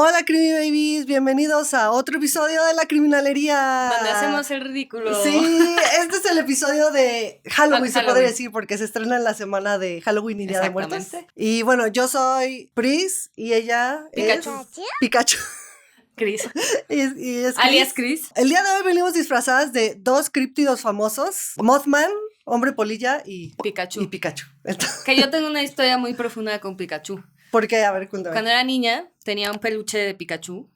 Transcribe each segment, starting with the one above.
Hola Crimi Babies, bienvenidos a otro episodio de La Criminalería. Donde hacemos el ridículo. Sí, este es el episodio de Halloween, se podría decir, porque se estrena en la semana de Halloween y Día de Muertos. Y bueno, yo soy Pris y ella Pikachu. es Pikachu. Chris. y es Chris. Alias Chris. El día de hoy venimos disfrazadas de dos críptidos famosos, Mothman, Hombre Polilla y Pikachu. Entonces, que yo tengo una historia muy profunda con Pikachu. ¿por qué? A ver, cuéntame. Cuando era niña, tenía un peluche de Pikachu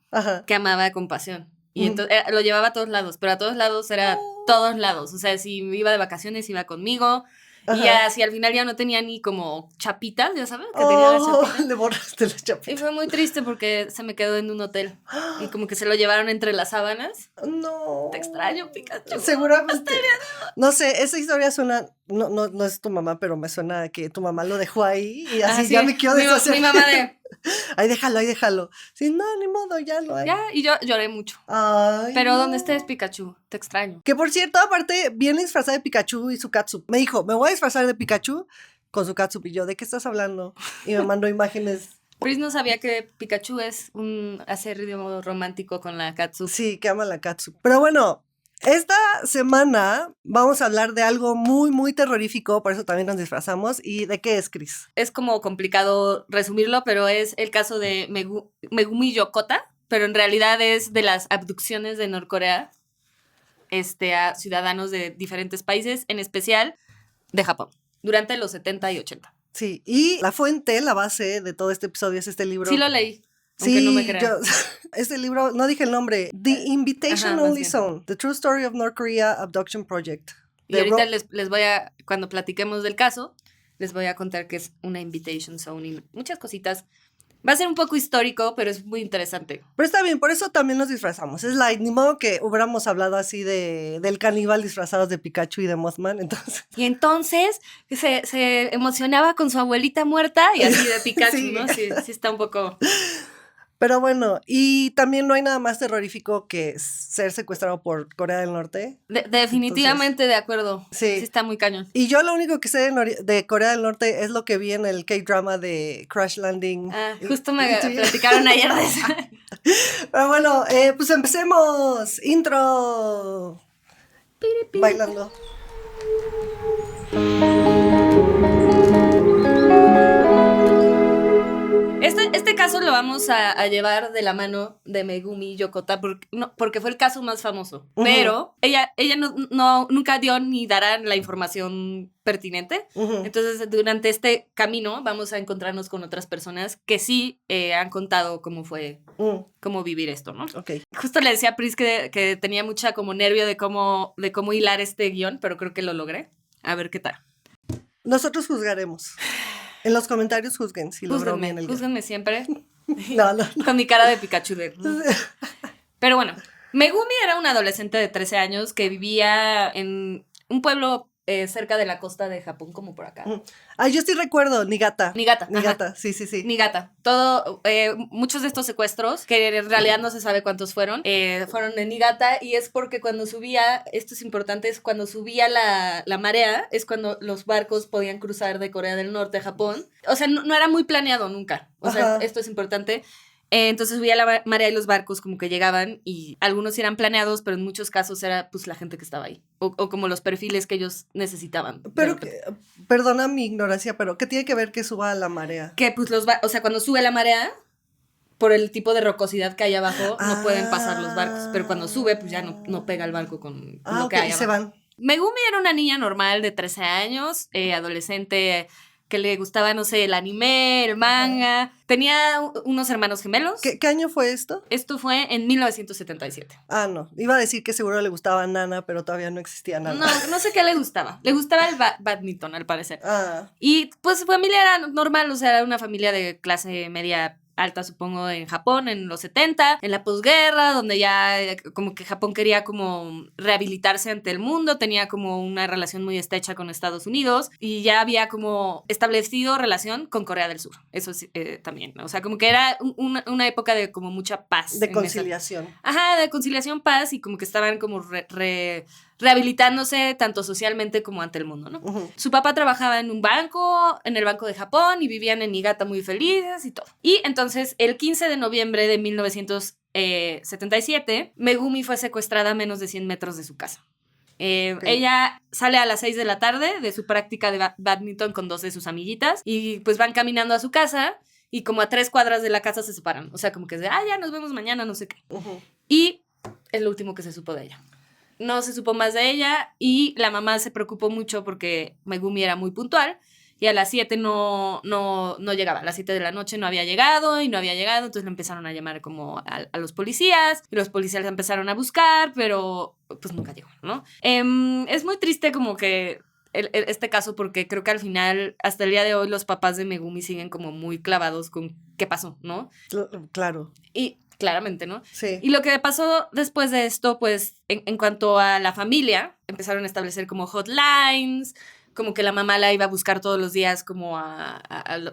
que amaba con pasión. Y entonces lo llevaba a todos lados, pero a todos lados era todos lados. O sea, si iba de vacaciones, iba conmigo. Ajá. Y así al final ya no tenía ni como chapitas, ya sabes, que tenía las chapitas. Le borraste las chapitas. Y fue muy triste porque se me quedó en un hotel. Y como que se lo llevaron entre las sábanas. No. Te extraño, Pikachu. Seguramente. No sé, esa historia suena, no es tu mamá, pero me suena que tu mamá lo dejó ahí y así ya me quiero deshacer. Mi mamá de... Ahí déjalo. Sí, no, ni modo, ya lo hay. Ya, y yo lloré mucho. Ay, pero ¿dónde estés, Pikachu? Te extraño. Que por cierto, aparte, viene disfrazada de Pikachu y su catsup. Me dijo, me voy a disfrazar de Pikachu con su catsup. Y yo, ¿de qué estás hablando? Y me mandó imágenes. Pris no sabía que Pikachu es un acérrimo romántico con la catsup. Sí, que ama la catsup. Pero bueno, esta semana vamos a hablar de algo muy, muy terrorífico, por eso también nos disfrazamos. ¿Y de qué es, Chris? Es como complicado resumirlo, pero es el caso de Megumi Yokota, pero en realidad es de las abducciones de Norcorea a ciudadanos de diferentes países, en especial de Japón, durante los 70 y 80. Sí, y la fuente, la base de todo este episodio es este libro. Sí lo leí. Sí, no me crean. Este libro, no dije el nombre, The Invitation Only Zone, The True Story of North Korea Abduction Project. Y ahorita les voy a, cuando platiquemos del caso, les voy a contar que es una Invitation Zone y muchas cositas. Va a ser un poco histórico, pero es muy interesante. Pero está bien, por eso también nos disfrazamos. Es light, ni modo que hubiéramos hablado así del caníbal disfrazados de Pikachu y de Mothman, entonces. Y entonces se emocionaba con su abuelita muerta y así de Pikachu, sí. ¿No? Sí está un poco... Pero bueno, y también no hay nada más terrorífico que ser secuestrado por Corea del Norte. Definitivamente. Entonces, de acuerdo. Sí está muy cañón. Y yo lo único que sé de Corea del Norte es lo que vi en el K-drama de Crash Landing. Justo me platicaron ayer de eso. Pero bueno, pues empecemos. Intro. Piripi. Bailando. Este caso lo vamos a llevar de la mano de Megumi Yokota porque fue el caso más famoso. Pero ella nunca dio ni dará la información pertinente. Entonces, durante este camino vamos a encontrarnos con otras personas que sí han contado cómo fue, cómo vivir esto, ¿no? Okay. Justo le decía a Pris que tenía mucha como nervio de cómo hilar este guión, pero creo que lo logré. A ver qué tal. Nosotros juzgaremos. En los comentarios juzguen si logró bien el guión. Júzguenme siempre. No. Con mi cara de Pikachu. Pero bueno, Megumi era una adolescente de 13 años que vivía en un pueblo cerca de la costa de Japón, como por acá. Yo sí recuerdo, Niigata, sí. Niigata. Muchos de estos secuestros, que en realidad no se sabe cuántos fueron en Niigata, y es porque cuando subía, esto es importante, es cuando subía la marea, es cuando los barcos podían cruzar de Corea del Norte a Japón. O sea, no era muy planeado nunca. O sea, esto es importante. Entonces subía la marea y los barcos como que llegaban y algunos eran planeados, pero en muchos casos era pues la gente que estaba ahí o como los perfiles que ellos necesitaban. Pero, perdona mi ignorancia, pero ¿qué tiene que ver que suba la marea? Que pues o sea, cuando sube la marea, por el tipo de rocosidad que hay abajo, no pueden pasar los barcos, pero cuando sube pues ya no pega el barco con lo que hay abajo. Se van. Megumi era una niña normal de 13 años, adolescente, que le gustaba, no sé, el anime, el manga. Tenía unos hermanos gemelos. ¿Qué año fue esto? Esto fue en 1977. No. Iba a decir que seguro le gustaba Nana, pero todavía no existía Nana. No sé qué le gustaba. Le gustaba el badminton, al parecer. Y pues su familia era normal, o sea, era una familia de clase media alta, supongo, en Japón en los 70, en la posguerra, donde ya como que Japón quería como rehabilitarse ante el mundo, tenía como una relación muy estrecha con Estados Unidos y ya había como establecido relación con Corea del Sur. Eso sí, también, ¿no? O sea, como que era una época de como mucha paz. De conciliación. De conciliación, paz, y como que estaban como rehabilitándose tanto socialmente como ante el mundo, ¿no? Su papá trabajaba en un banco, en el Banco de Japón, y vivían en Niigata muy felices y todo. Y entonces, el 15 de noviembre de 1977, Megumi fue secuestrada a menos de 100 metros de su casa. Ella sale a las 6 de la tarde de su práctica de badminton con 2 de sus amiguitas y pues van caminando a su casa y como a 3 cuadras de la casa se separan. O sea, como que ya nos vemos mañana, no sé qué. Y es lo último que se supo de ella. No se supo más de ella y la mamá se preocupó mucho porque Megumi era muy puntual y a las 7 no llegaba. A las 7 de la noche no había llegado, entonces le empezaron a llamar como a los policías y los policías la empezaron a buscar, pero pues nunca llegó, ¿no? Es muy triste como que este caso porque creo que al final, hasta el día de hoy, los papás de Megumi siguen como muy clavados con qué pasó, ¿no? Claro. Y claramente, ¿no? Sí. Y lo que pasó después de esto, pues, en cuanto a la familia, empezaron a establecer como hotlines, como que la mamá la iba a buscar todos los días como a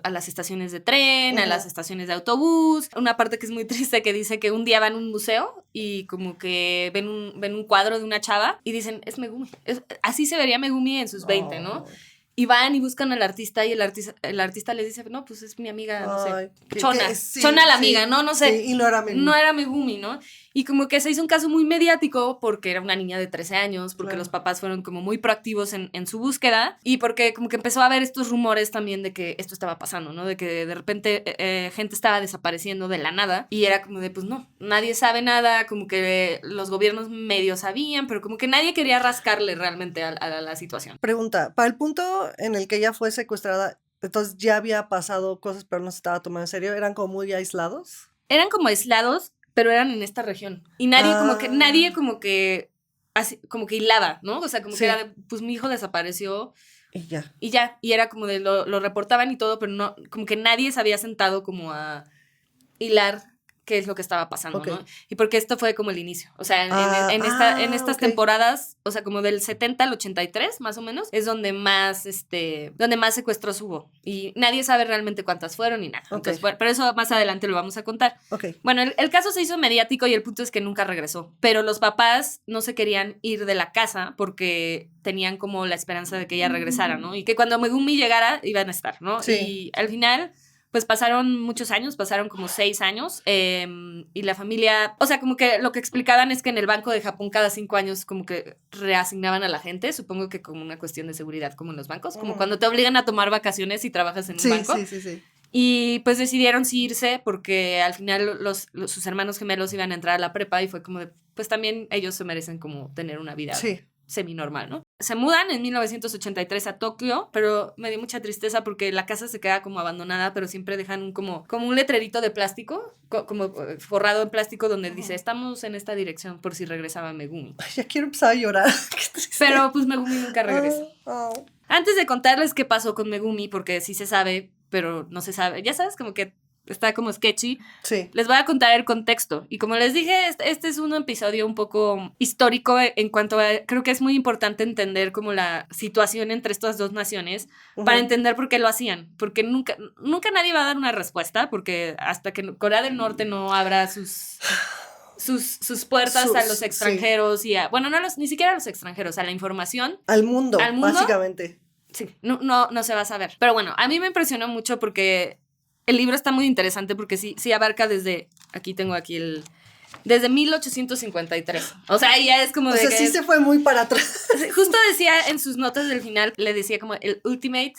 las estaciones de tren, a las estaciones de autobús. Una parte que es muy triste que dice que un día van a un museo y como que ven un cuadro de una chava y dicen, es Megumi. Así se vería Megumi en sus 20, ¿no? Y van y buscan al artista y el artista les dice, no, pues es mi amiga, no sé, Chona. Chona la amiga, ¿no? No sé. Sí, y no era Megumi. No era Megumi, ¿no? Y como que se hizo un caso muy mediático porque era una niña de 13 años, porque los papás fueron como muy proactivos en su búsqueda y porque como que empezó a haber estos rumores también de que esto estaba pasando, ¿no? De que de repente gente estaba desapareciendo de la nada y era como de, pues no, nadie sabe nada, como que los gobiernos medio sabían, pero como que nadie quería rascarle realmente a la situación. Pregunta, para el punto en el que ella fue secuestrada, entonces ya había pasado cosas pero no se estaba tomando en serio, ¿eran como muy aislados? Eran como aislados, pero eran en esta región. Y nadie como que así, como que hilaba, ¿no? O sea, como que era de, pues mi hijo desapareció. Y ya. Y era como de, lo reportaban y todo, pero no, como que nadie se había sentado como a hilar qué es lo que estaba pasando, ¿no? Y porque esto fue como el inicio. O sea, en estas temporadas, o sea, como del 70 al 83, más o menos, es donde más secuestros hubo. Y nadie sabe realmente cuántas fueron ni nada. Entonces, bueno, pero eso más adelante lo vamos a contar. Bueno, el caso se hizo mediático y el punto es que nunca regresó. Pero los papás no se querían ir de la casa porque tenían como la esperanza de que ella regresara, ¿no? Y que cuando Megumi llegara, iban a estar, ¿no? Sí. Y al final, pues pasaron muchos años, pasaron como 6 años, y la familia, o sea, como que lo que explicaban es que en el Banco de Japón cada 5 años como que reasignaban a la gente, supongo que como una cuestión de seguridad como en los bancos, como cuando te obligan a tomar vacaciones y trabajas en un banco. Sí. Y pues decidieron sí irse porque al final sus hermanos gemelos iban a entrar a la prepa y fue como de, pues también ellos se merecen como tener una vida semi-normal, ¿no? Se mudan en 1983 a Tokio, pero me dio mucha tristeza porque la casa se queda como abandonada, pero siempre dejan como un letrerito de plástico, como forrado en plástico donde dice, estamos en esta dirección por si regresaba Megumi. Ay, ya quiero empezar a llorar. Pero pues Megumi nunca regresa. Antes de contarles qué pasó con Megumi, porque sí se sabe, pero no se sabe, ya sabes, como que está como sketchy. Sí. Les voy a contar el contexto. Y como les dije, este es un episodio un poco histórico en cuanto a... Creo que es muy importante entender como la situación entre estas dos naciones para entender por qué lo hacían. Porque nunca nadie va a dar una respuesta, porque hasta que Corea del Norte no abra sus puertas a los extranjeros y a... Bueno, ni siquiera a los extranjeros, a la información. Al mundo, básicamente. Sí, no se va a saber. Pero bueno, a mí me impresionó mucho porque... El libro está muy interesante porque sí abarca desde... Desde 1853. O sea, ya es como... sí se fue muy para atrás. Justo decía en sus notas del final, le decía como el ultimate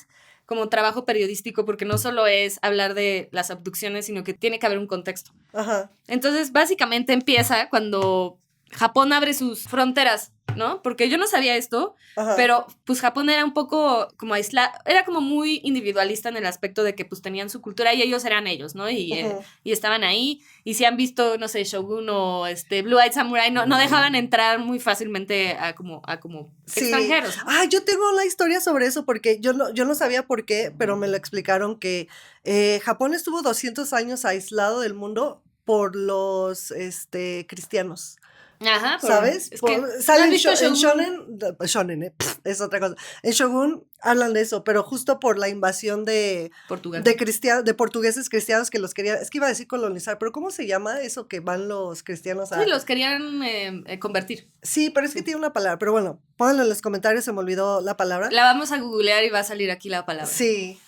como trabajo periodístico, porque no solo es hablar de las abducciones, sino que tiene que haber un contexto. Ajá. Entonces, básicamente empieza cuando Japón abre sus fronteras, ¿no? Porque yo no sabía esto, pero pues Japón era un poco como aislado, era como muy individualista en el aspecto de que pues tenían su cultura y ellos eran ellos, ¿no? Y estaban ahí, y si han visto, no sé, Shogun o Blue Eyed Samurai, no dejaban entrar muy fácilmente a como extranjeros. Yo tengo la historia sobre eso porque yo no sabía por qué, pero me lo explicaron que Japón estuvo 200 años aislado del mundo por los cristianos. Ajá, ¿sabes? Es que, sale ¿no en Shonen, es otra cosa. En Shogun hablan de eso, pero justo por la invasión de portugueses cristianos que los querían, es que iba a decir colonizar, pero ¿cómo se llama eso que van los cristianos a...? Sí, los querían convertir. Sí, pero es que tiene una palabra, pero bueno, pónganlo en los comentarios, se me olvidó la palabra. La vamos a googlear y va a salir aquí la palabra. Sí.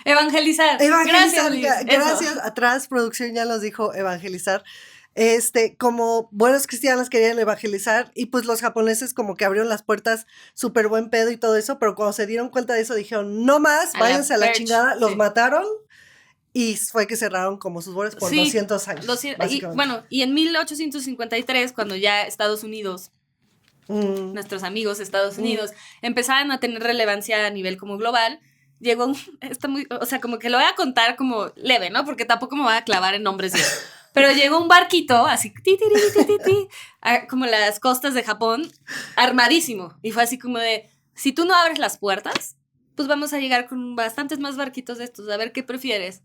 Evangelizar. Gracias. Atrás, producción ya nos dijo evangelizar. Como buenos cristianos querían evangelizar y pues los japoneses como que abrieron las puertas súper buen pedo y todo eso, pero cuando se dieron cuenta de eso dijeron, no más, váyanse a la chingada, los mataron y fue que cerraron como sus borders por 200 años. Y en 1853, cuando ya Estados Unidos... nuestros amigos Estados Unidos empezaban a tener relevancia a nivel como global, llegó o sea, como que lo voy a contar como leve, ¿no? Porque tampoco me voy a clavar en nombres pero llegó un barquito así como las costas de Japón, armadísimo, y fue así como de, si tú no abres las puertas, pues vamos a llegar con bastantes más barquitos de estos, a ver qué prefieres.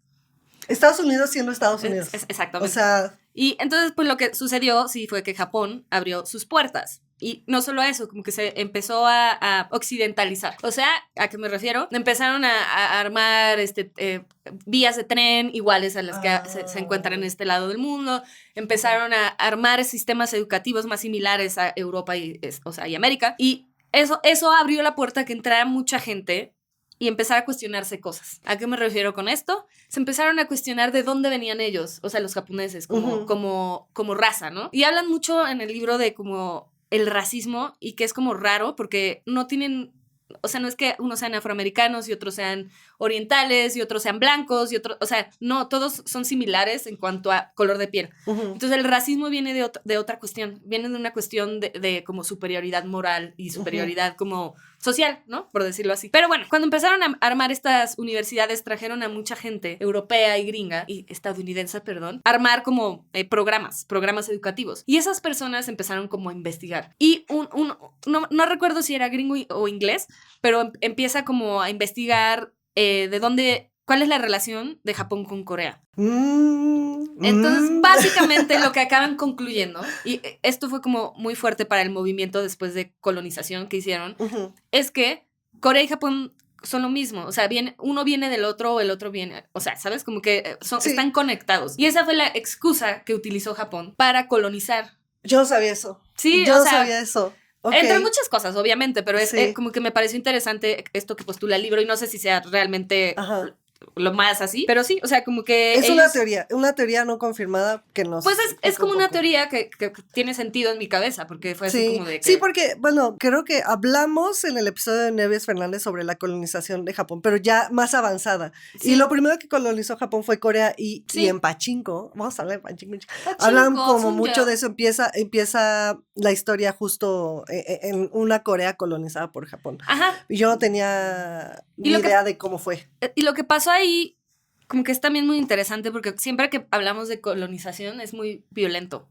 Estados Unidos siendo Estados Unidos. Exactamente. O sea... Y entonces, pues lo que sucedió, sí, fue que Japón abrió sus puertas. Y no solo eso, como que se empezó a occidentalizar. O sea, ¿a qué me refiero? Empezaron a armar vías de tren iguales a las que se encuentran en este lado del mundo. Empezaron a armar sistemas educativos más similares a Europa y América. Y eso abrió la puerta a que entrara mucha gente y empezar a cuestionarse cosas. ¿A qué me refiero con esto? Se empezaron a cuestionar de dónde venían ellos, o sea, los japoneses, como raza, ¿no? Y hablan mucho en el libro de como el racismo y que es como raro porque no tienen... O sea, no es que unos sean afroamericanos y otros sean orientales y otros sean blancos y otros... O sea, no, todos son similares en cuanto a color de piel. Entonces, el racismo viene de otra cuestión. Viene de una cuestión de como superioridad moral y superioridad como social, ¿no? Por decirlo así. Pero bueno, cuando empezaron a armar estas universidades, trajeron a mucha gente europea y gringa, y estadounidense, perdón, a armar como programas educativos. Y esas personas empezaron como a investigar. Y no recuerdo si era gringo o inglés, pero empieza como a investigar cuál es la relación de Japón con Corea. Entonces, básicamente lo que acaban concluyendo, y esto fue como muy fuerte para el movimiento después de colonización que hicieron, es que Corea y Japón son lo mismo, o sea, uno viene del otro o el otro viene, o sea, ¿sabes? Como que están conectados. Y esa fue la excusa que utilizó Japón para colonizar. Yo sabía eso. Sí, yo sabía eso. Okay. Entre muchas cosas, obviamente, pero es como que me pareció interesante esto que postula el libro y no sé si sea realmente lo más así, pero sí, o sea, como que es una teoría no confirmada que nos... Pues es como una teoría que tiene sentido en mi cabeza, porque fue así como de que... Sí, porque, bueno, creo que hablamos en el episodio de Neves Fernández sobre la colonización de Japón, pero ya más avanzada. Sí. Y lo primero que colonizó Japón fue Corea y en Pachinko, vamos a hablar de Pachinko, hablan como mucho de eso, empieza la historia justo en una Corea colonizada por Japón. Ajá. Y yo no tenía ni idea de cómo fue. Y lo que pasó ahí, como que es también muy interesante, porque siempre que hablamos de colonización es muy violento.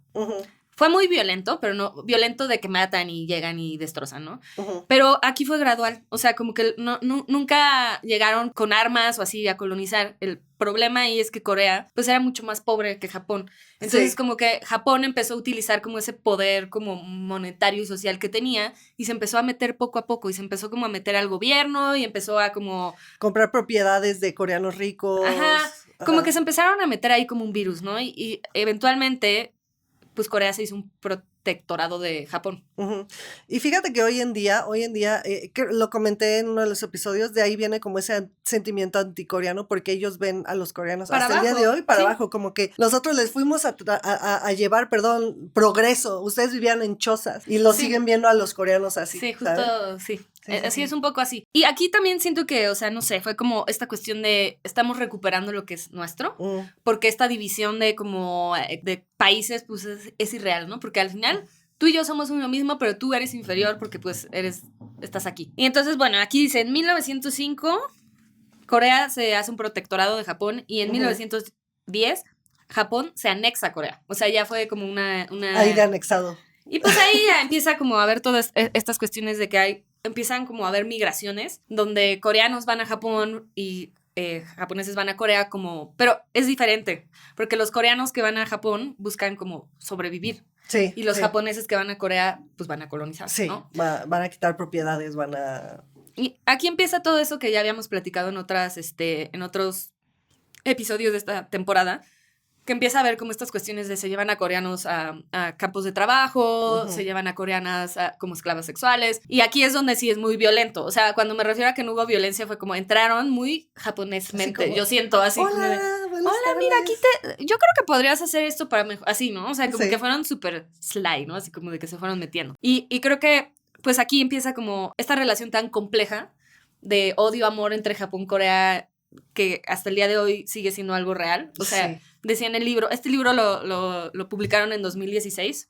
Fue muy violento, pero no violento de que matan y llegan y destrozan, ¿no? Pero aquí fue gradual, o sea, como que nunca llegaron con armas o así a colonizar. El problema ahí es que Corea, pues era mucho más pobre que Japón. Entonces, como que Japón empezó a utilizar como ese poder como monetario y social que tenía y se empezó a meter poco a poco y se empezó como a meter al gobierno y empezó a como... comprar propiedades de coreanos ricos. Como que se empezaron a meter ahí como un virus, ¿no? Y eventualmente... pues Corea se hizo un protectorado de Japón. Y fíjate que hoy en día, que lo comenté en uno de los episodios, de ahí viene como ese sentimiento anticoreano, porque ellos ven a los coreanos hasta el día de hoy para abajo, como que nosotros les fuimos a llevar, progreso, ustedes vivían en chozas y lo siguen viendo a los coreanos así. Sí, justo, ¿sabes? Sí. Así es un poco así. Y aquí también siento que, o sea, no sé, fue como esta cuestión de estamos recuperando lo que es nuestro, porque esta división de como de países, pues es irreal, ¿no? Porque al final tú y yo somos uno mismo, pero tú eres inferior porque pues estás aquí. Y entonces, bueno, aquí dice, en 1905 Corea se hace un protectorado de Japón y en 1910 Japón se anexa a Corea. O sea, ya fue como una... Ahí de anexado. Y pues ahí ya empieza como a haber todas estas cuestiones de que empiezan como a haber migraciones donde coreanos van a Japón y japoneses van a Corea como... Pero es diferente, porque los coreanos que van a Japón buscan como sobrevivir. Sí. Y los japoneses que van a Corea, pues van a colonizar, sí, ¿no? Van a quitar propiedades, van a... Y aquí empieza todo eso que ya habíamos platicado en otros episodios de esta temporada, que empieza a ver como estas cuestiones de se llevan a coreanos a campos de trabajo, se llevan a coreanas como esclavas sexuales, y aquí es donde sí es muy violento. O sea, cuando me refiero a que no hubo violencia fue como entraron muy japonesmente, como, yo siento así como de, hola, mira, aquí yo creo que podrías hacer esto para mejor, así, ¿no? O sea, como que fueron súper sly, ¿no? Así como de que se fueron metiendo. Y creo que pues aquí empieza como esta relación tan compleja de odio-amor entre Japón y Corea, que hasta el día de hoy sigue siendo algo real. O sea, decía en el libro, este libro lo publicaron en 2016,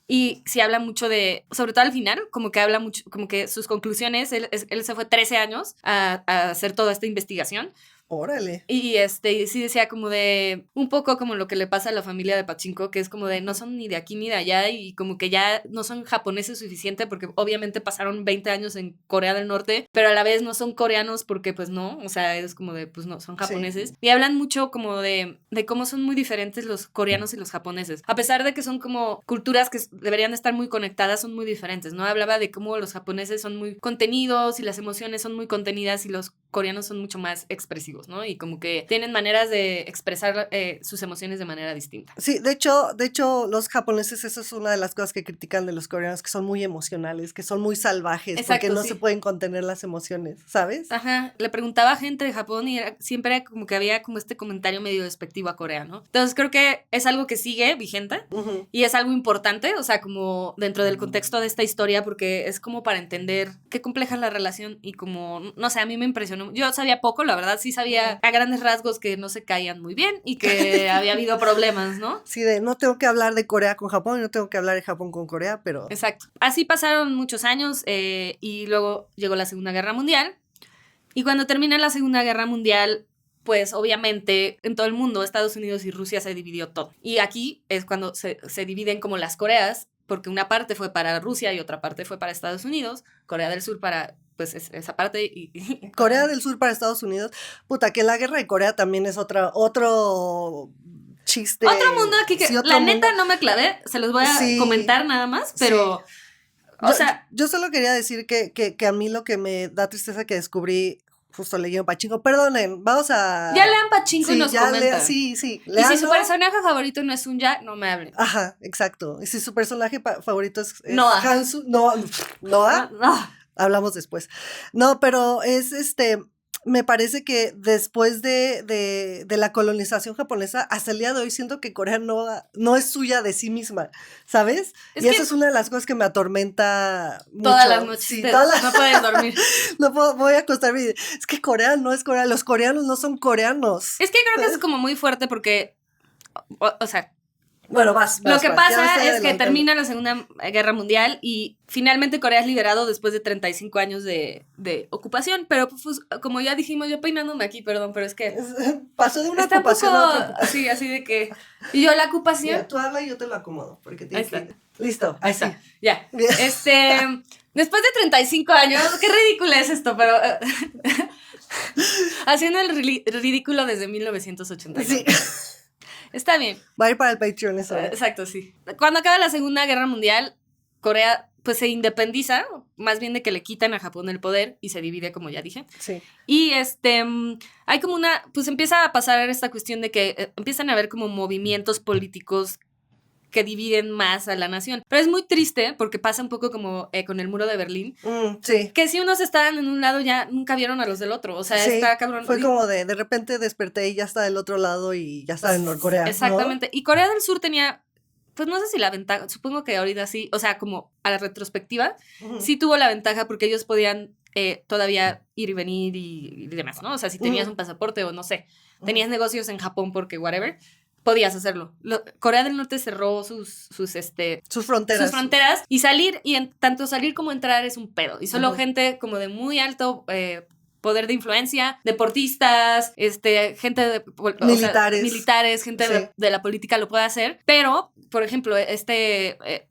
y sí habla mucho de, sobre todo al final, como que habla mucho, como que sus conclusiones, él se fue 13 años a hacer toda esta investigación. Órale. Y sí decía como de, un poco como lo que le pasa a la familia de Pachinko, que es como de no son ni de aquí ni de allá, y como que ya no son japoneses suficiente, porque obviamente pasaron 20 años en Corea del Norte, pero a la vez no son coreanos porque pues no, o sea, es como de, pues no, son japoneses. Y hablan mucho como de cómo son muy diferentes los coreanos y los japoneses. A pesar de que son como culturas que deberían estar muy conectadas, son muy diferentes, ¿no? Hablaba de cómo los japoneses son muy contenidos y las emociones son muy contenidas, y los coreanos son mucho más expresivos, ¿no? Y como que tienen maneras de expresar sus emociones de manera distinta. Sí, de hecho, los japoneses, eso es una de las cosas que critican de los coreanos, que son muy emocionales, que son muy salvajes. Exacto, porque no se pueden contener las emociones, ¿sabes? Ajá, le preguntaba a gente de Japón y siempre era como que había como este comentario medio despectivo a Corea, ¿no? Entonces creo que es algo que sigue vigente y es algo importante, o sea, como dentro del contexto de esta historia, porque es como para entender qué compleja es la relación y como, no sé, a mí me impresionó. Yo sabía poco, la verdad, sí sabía a grandes rasgos que no se caían muy bien y que había habido problemas, ¿no? Sí, no tengo que hablar de Corea con Japón y no tengo que hablar de Japón con Corea, pero... Exacto. Así pasaron muchos años y luego llegó la Segunda Guerra Mundial. Y cuando termina la Segunda Guerra Mundial, pues obviamente en todo el mundo Estados Unidos y Rusia se dividió todo. Y aquí es cuando se dividen como las Coreas, porque una parte fue para Rusia y otra parte fue para Estados Unidos, Corea del Sur para... pues esa parte y... Corea del Sur para Estados Unidos. Puta, que la guerra de Corea también es otro chiste. Otro mundo aquí que... Sí, la neta no me clavé, se los voy a comentar nada más, pero... Sí. O sea... Yo solo quería decir que a mí lo que me da tristeza que descubrí justo leyendo Pachinko. Perdonen, vamos a... Ya lean Pachinko y nos comentan. Sí. Y si su personaje favorito no es un ya, no me hablen. Ajá, exacto. Y si su personaje favorito es Noah. Hansu... Noah. No. Hablamos después. No, pero es me parece que después de la colonización japonesa, hasta el día de hoy siento que Corea no es suya de sí misma, ¿sabes? Y esa es una de las cosas que me atormenta mucho. Todas las noches, sí, no puedes dormir. Voy a acostarme y es que Corea no es Corea, los coreanos no son coreanos. Es que creo que es como muy fuerte porque, o sea... Bueno, Lo que pasa es que termina la Segunda Guerra Mundial y finalmente Corea es liberado después de 35 años de ocupación, pero pues, como ya dijimos, yo peinándome aquí, perdón, pero es que... pasó de una ocupación a otra ocupación. Sí, así de que... Y yo la ocupación... Mira, tú habla y yo te lo acomodo, porque tienes que... Listo. Ahí está, ya. Después de 35 años, qué ridículo es esto, pero... haciendo el ridículo desde 1989. Sí. Está bien. Va a ir para el Patreon eso. Exacto, sí. Cuando acaba la Segunda Guerra Mundial, Corea pues se independiza, más bien de que le quitan a Japón el poder y se divide, como ya dije. Sí. Y hay como pues empieza a pasar esta cuestión de que empiezan a haber como movimientos políticos que dividen más a la nación. Pero es muy triste porque pasa un poco como con el muro de Berlín. Sí. Que si unos estaban en un lado ya nunca vieron a los del otro. O sea, sí, está cabrón. Fue como de repente desperté y ya está del otro lado y ya está en Norcorea. Exactamente. ¿No? Y Corea del Sur tenía, pues no sé si la ventaja, supongo que ahorita sí, o sea, como a la retrospectiva, sí tuvo la ventaja porque ellos podían todavía ir y venir y demás, ¿no? O sea, si tenías un pasaporte o no sé, tenías negocios en Japón porque whatever, podías hacerlo. Corea del Norte cerró sus fronteras y salir, tanto salir como entrar es un pedo. Y solo gente como de muy alto poder de influencia, deportistas, gente de militares, gente de la política lo puede hacer, pero, por ejemplo,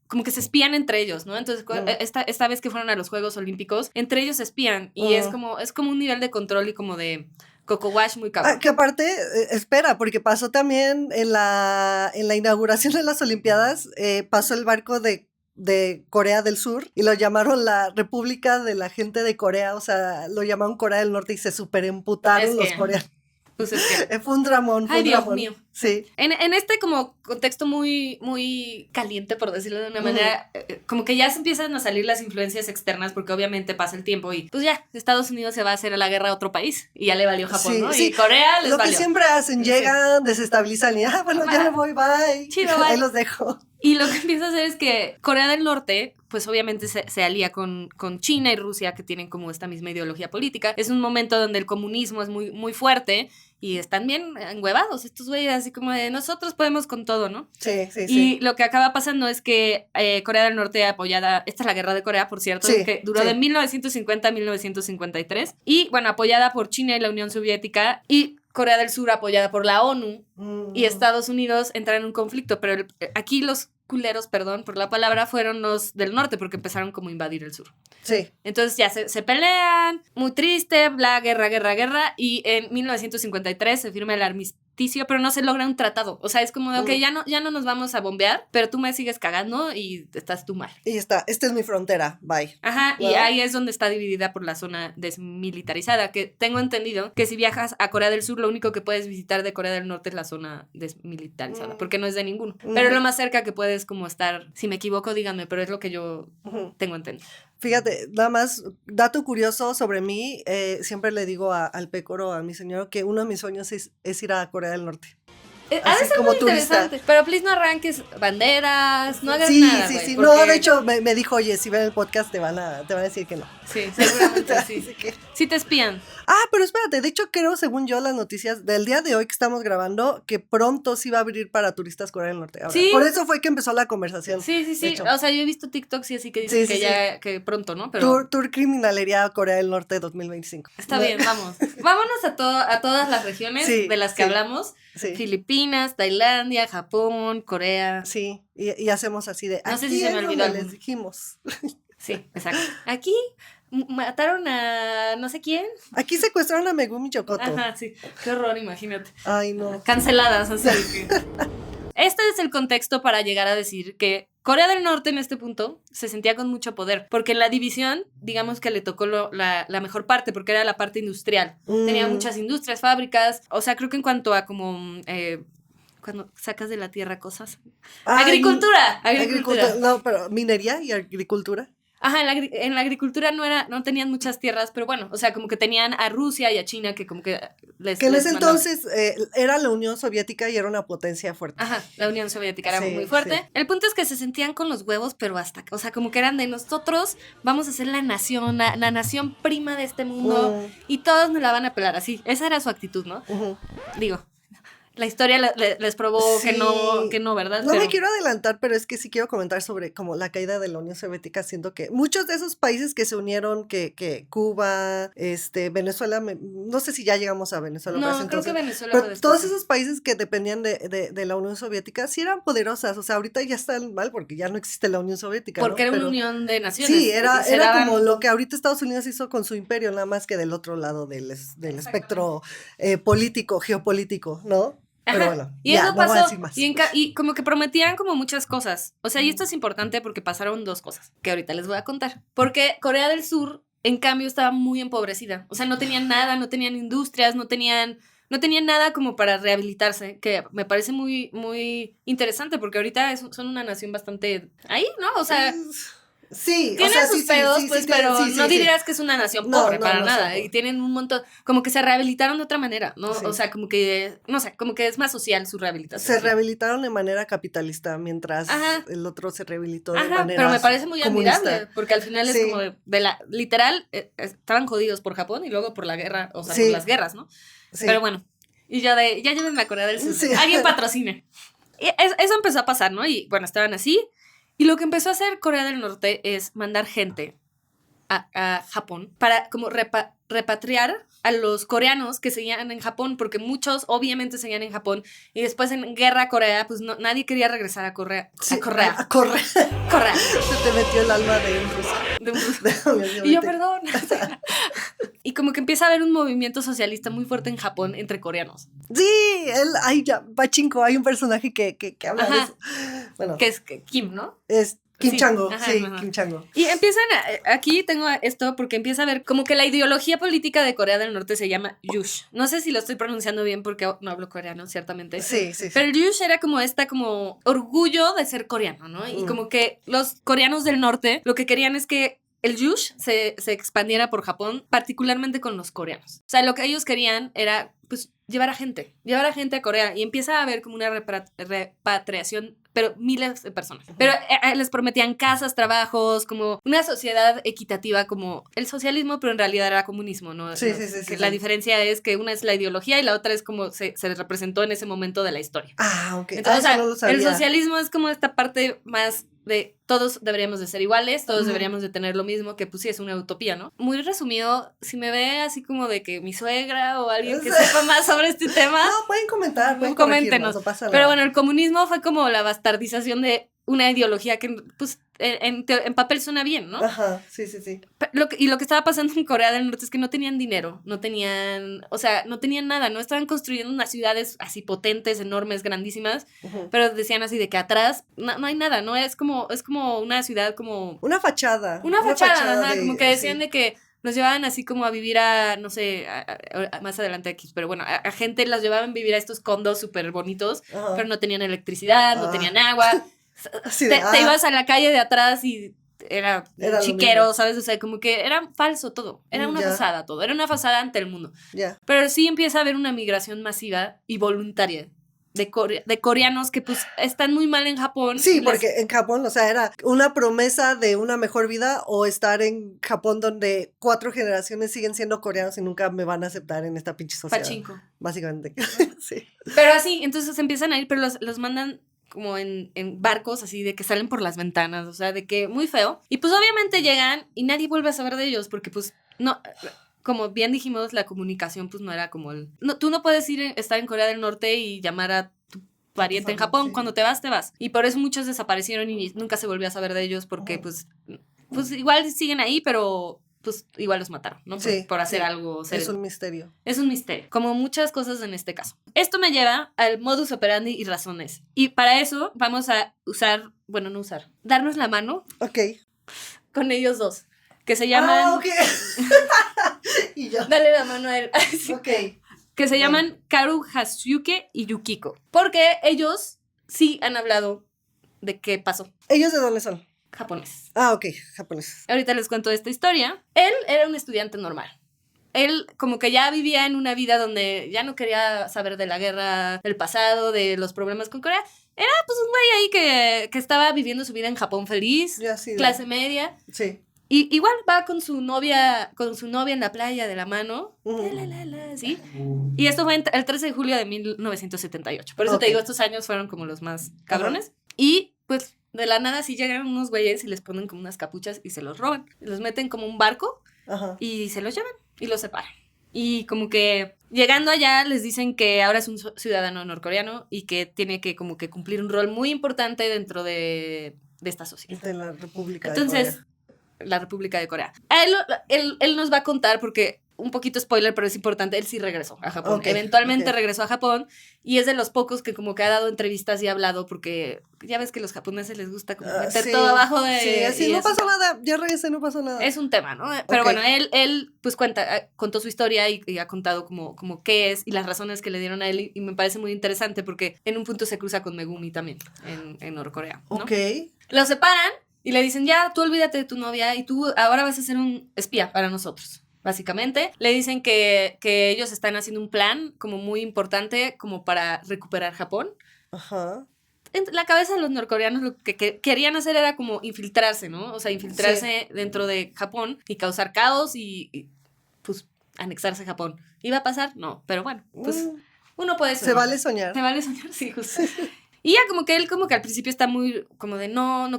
como que se espían entre ellos, ¿no? Entonces, esta vez que fueron a los Juegos Olímpicos, entre ellos se espían y es como un nivel de control y como de Coco Wash muy cabrón. Que aparte, espera, porque pasó también en la inauguración de las Olimpiadas, pasó el barco de Corea del Sur y lo llamaron la República de la Gente de Corea, o sea, lo llamaron Corea del Norte y se superemputaron los coreanos. Pues es que... Fue un dramón. Ay, Dios mío. Sí. En este como contexto muy, muy caliente, por decirlo de una manera, como que ya se empiezan a salir las influencias externas porque obviamente pasa el tiempo y pues ya, Estados Unidos se va a hacer a la guerra a otro país y ya le valió Japón, ¿no? Sí. Y Corea les valió. Lo que siempre hacen, llegan, desestabilizan y bueno, ya me voy, bye. Chido, bye. Ahí los dejo. Y lo que empieza a hacer es que Corea del Norte, pues obviamente se alía con China y Rusia, que tienen como esta misma ideología política. Es un momento donde el comunismo es muy, muy fuerte y están bien enhuevados estos güeyes, así como de nosotros podemos con todo, ¿no? Sí. Y lo que acaba pasando es que Corea del Norte apoyada, esta es la guerra de Corea, por cierto, que duró de 1950 a 1953, y bueno, apoyada por China y la Unión Soviética, y Corea del Sur apoyada por la ONU, y Estados Unidos entra en un conflicto, pero aquí los culeros, perdón por la palabra, fueron los del norte, porque empezaron como a invadir el sur. Sí. Entonces ya se pelean, muy triste, bla, guerra, y en 1953 se firma el armisticio, pero no se logra un tratado. O sea, es como de, ok, ya no nos vamos a bombear, pero tú me sigues cagando y estás tú mal. Y esta es mi frontera, bye. Ajá, ¿no? Y ahí es donde está dividida por la zona desmilitarizada, que tengo entendido que si viajas a Corea del Sur, lo único que puedes visitar de Corea del Norte es la zona desmilitarizada, porque no es de ninguno. Pero lo más cerca que puedes como estar, si me equivoco, díganme, pero es lo que yo tengo entendido. Fíjate, nada más, dato curioso sobre mí, siempre le digo al Pécoro, a mi señor, que uno de mis sueños es ir a Corea del Norte. Ha de ser muy interesante. Pero please no arranques banderas, no hagas nada. Sí. Porque... No, de hecho, me dijo, oye, si ven el podcast te van a decir que no. Sí, seguramente sí. Sí te espían. Pero espérate, de hecho creo, según yo, las noticias del día de hoy que estamos grabando, que pronto sí va a abrir para turistas Corea del Norte. Ahora. Sí. Por eso fue que empezó la conversación. Sí. O sea, yo he visto TikToks y así que dicen que pronto, ¿no? Pero... Tour Criminalería Corea del Norte 2025. Está bien, vamos. Vámonos a todas las regiones de las que hablamos. Sí. Filipinas, Tailandia, Japón, Corea. Sí, y hacemos así de... No sé si se me olvidó. Les dijimos. Sí, exacto. Aquí mataron a no sé quién. Aquí secuestraron a Megumi Chokoto. Ajá, sí. Qué horror, imagínate. Ay, no. Canceladas, así que... Este es el contexto para llegar a decir que Corea del Norte en este punto se sentía con mucho poder, porque en la división, digamos que le tocó la mejor parte, porque era la parte industrial. Tenía muchas industrias, fábricas, o sea, creo que en cuanto a como... cuando sacas de la tierra cosas. Agricultura. No, pero minería y agricultura. Ajá, en la agricultura no tenían muchas tierras, pero bueno, o sea, como que tenían a Rusia y a China que como que les... Que en ese entonces era la Unión Soviética y era una potencia fuerte. Ajá, la Unión Soviética era muy fuerte. Sí. El punto es que se sentían con los huevos, pero hasta, o sea, como que eran de nosotros, vamos a ser la nación, la nación prima de este mundo, y todos nos la van a pelar así. Esa era su actitud, ¿no? Digo... La historia les probó que no, ¿verdad? No me quiero adelantar, pero es que sí quiero comentar sobre como la caída de la Unión Soviética, siento que muchos de esos países que se unieron, que Cuba, Venezuela, no sé si ya llegamos a Venezuela. No, creo que Venezuela pero fue después. Todos esos países que dependían de la Unión Soviética sí eran poderosas, o sea, ahorita ya están mal porque ya no existe la Unión Soviética, porque ¿no? era una unión de naciones. Sí, era como lo que ahorita Estados Unidos hizo con su imperio, nada más que del otro lado del espectro político, geopolítico, ¿no? Pero bueno, y ya, eso no voy a pasó, decir más. y como que prometían como muchas cosas, o sea, y esto es importante porque pasaron dos cosas, que ahorita les voy a contar, porque Corea del Sur, en cambio, estaba muy empobrecida, o sea, no tenían nada, no tenían industrias, no tenían nada como para rehabilitarse, que me parece muy, muy interesante, porque ahorita son una nación bastante ahí, ¿no? O sea... Sí, tienen sus pedos, pero no dirías que es una nación pobre para nada. Y tienen un montón, como que se rehabilitaron de otra manera, ¿no? Sí. O sea, como que, no sé, como que es más social su rehabilitación. Se rehabilitaron de manera capitalista, mientras el otro se rehabilitó de manera pero me parece muy comunista. admirable, porque al final es como literal, estaban jodidos por Japón y luego por la guerra, o sea, por las guerras, ¿no? Sí. Pero bueno, y ya llévenme a Corea del Sur. Sí. Alguien patrocine. Y eso empezó a pasar, ¿no? Y bueno, estaban así. Y lo que empezó a hacer Corea del Norte es mandar gente a Japón para como repatriar a los coreanos que seguían en Japón, porque muchos obviamente seguían en Japón, y después en Guerra Corea, pues nadie quería regresar a Corea. A Corea. Se te metió el alma de un ruso. Y yo, perdón. y como que empieza a haber un movimiento socialista muy fuerte en Japón entre coreanos. Sí, ay, ya, Pachinko, hay un personaje que habla de eso. Bueno. Que es Kim, ¿no? Es Kim Chango, ajá. Kim Chango. Y empiezan, aquí tengo esto porque empieza a ver como que la ideología política de Corea del Norte se llama Yush. No sé si lo estoy pronunciando bien porque no hablo coreano, ciertamente. Sí. Pero el Yush era como como orgullo de ser coreano, ¿no? Y como que los coreanos del norte lo que querían es que el Yush se expandiera por Japón, particularmente con los coreanos. O sea, lo que ellos querían era, pues, llevar a gente a Corea. Y empieza a haber como una repatriación, pero miles de personas. Pero les prometían casas, trabajos, como una sociedad equitativa, como el socialismo, pero en realidad era comunismo, ¿no? Sí. La diferencia es que una es la ideología y la otra es como se representó en ese momento de la historia. Ah, ok. Entonces, no lo sabía. El socialismo es como esta parte más de todos deberíamos de ser iguales, todos deberíamos de tener lo mismo, que pues sí es una utopía, ¿no? Muy resumido, si me ve así como de que mi suegra o alguien que sepa más sobre este tema... No, pueden comentar, coméntenos. No pasa nada. Pero bueno, el comunismo fue como la bastardización de una ideología que pues en papel suena bien, ¿no? Ajá, sí. Lo que estaba pasando en Corea del Norte es que no tenían dinero, no tenían nada, no estaban construyendo unas ciudades así potentes, enormes, grandísimas, pero decían así de que atrás no hay nada, ¿no? Es como una ciudad como... Una fachada. Una fachada, como que decían de que nos llevaban así como a vivir a, no sé, más adelante aquí, pero bueno, a gente las llevaban a vivir a estos condos súper bonitos, pero no tenían electricidad, no tenían agua. Te ibas a la calle de atrás y era chiquero, ¿sabes? O sea, como que era falso todo. Era una fachada todo. Era una fachada ante el mundo. Pero sí empieza a haber una migración masiva y voluntaria de coreanos que pues están muy mal en Japón. Sí, porque en Japón, o sea, era una promesa de una mejor vida o estar en Japón donde 4 generaciones siguen siendo coreanos y nunca me van a aceptar en esta pinche sociedad. Pachinko. Básicamente, sí. Pero así, entonces empiezan a ir, pero los mandan como en barcos así de que salen por las ventanas, o sea, de que muy feo. Y pues obviamente llegan y nadie vuelve a saber de ellos porque pues no... Como bien dijimos, la comunicación pues no era como tú no puedes estar en Corea del Norte y llamar a tu pariente en Japón. Sí. Cuando te vas, te vas. Y por eso muchos desaparecieron y nunca se volvió a saber de ellos porque pues igual siguen ahí, pero pues igual los mataron, ¿no? Por hacer algo. Es un misterio. Es un misterio, como muchas cosas en este caso. Esto me lleva al modus operandi y razones. Y para eso vamos a darnos la mano. Ok. Con ellos dos. Que se llaman... ok. Y yo. Dale la mano a él. Sí. Ok. Que se llaman Karu Hatsuke y Yukiko. Porque ellos sí han hablado de qué pasó. ¿Ellos de dónde son? Japoneses. Ah, ok, japoneses. Ahorita les cuento esta historia. Él era un estudiante normal. Él como que ya vivía en una vida donde ya no quería saber de la guerra del pasado, de los problemas con Corea. Era pues un güey ahí que estaba viviendo su vida en Japón feliz, clase media. Sí. Y igual va con su novia en la playa de la mano. ¿Sí? Y esto fue el 13 de julio de 1978. Por eso te digo, estos años fueron como los más cabrones. Y pues de la nada sí llegan unos güeyes y les ponen como unas capuchas y se los roban. Los meten como un barco y se los llevan y los separan. Y como que llegando allá les dicen que ahora es un ciudadano norcoreano y que tiene que como que cumplir un rol muy importante dentro de esta sociedad. De la República de Corea. La República de Corea. Él nos va a contar porque, un poquito spoiler, pero es importante, él sí regresó a Japón. Eventualmente regresó a Japón y es de los pocos que como que ha dado entrevistas y ha hablado porque ya ves que a los japoneses les gusta como meter todo abajo de... Sí, así no pasó nada, ya regresé, no pasó nada. Es un tema, ¿no? Pero bueno, él pues contó su historia y ha contado como qué es y las razones que le dieron a él y me parece muy interesante porque en un punto se cruza con Megumi también en Norcorea, ¿no? Lo separan y le dicen, ya, tú olvídate de tu novia y tú ahora vas a ser un espía para nosotros. Básicamente, le dicen que ellos están haciendo un plan como muy importante como para recuperar Japón. En la cabeza de los norcoreanos lo que querían hacer era como infiltrarse, ¿no? O sea, infiltrarse dentro de Japón y causar caos y pues anexarse a Japón. ¿Iba a pasar? No, pero bueno, pues uno puede soñar. Se vale soñar. Se vale soñar, sí, justo. Y ya como que él como que al principio está muy como de no,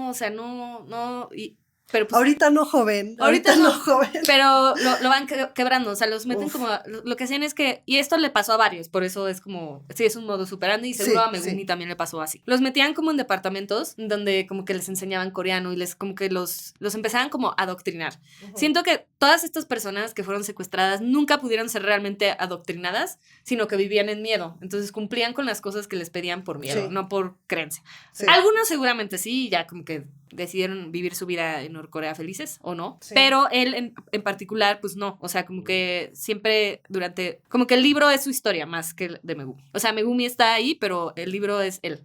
o sea, no, y Pero pues, ahorita no, joven. Ahorita no, joven. Pero lo van quebrando, o sea, los meten como... Lo que hacían es que... Y esto le pasó a varios, por eso es como... Sí, es un modo superando y seguro a Megumi también le pasó así. Los metían como en departamentos donde como que les enseñaban coreano y les como que los empezaban como a adoctrinar. Siento que todas estas personas que fueron secuestradas nunca pudieron ser realmente adoctrinadas, sino que vivían en miedo. Entonces cumplían con las cosas que les pedían por miedo, no por creencia. Algunos seguramente sí, ya como que decidieron vivir su vida en Norcorea felices o no, pero él en particular pues no, o sea, como que siempre como que el libro es su historia más que el de Megumi. O sea, Megumi está ahí, pero el libro es él.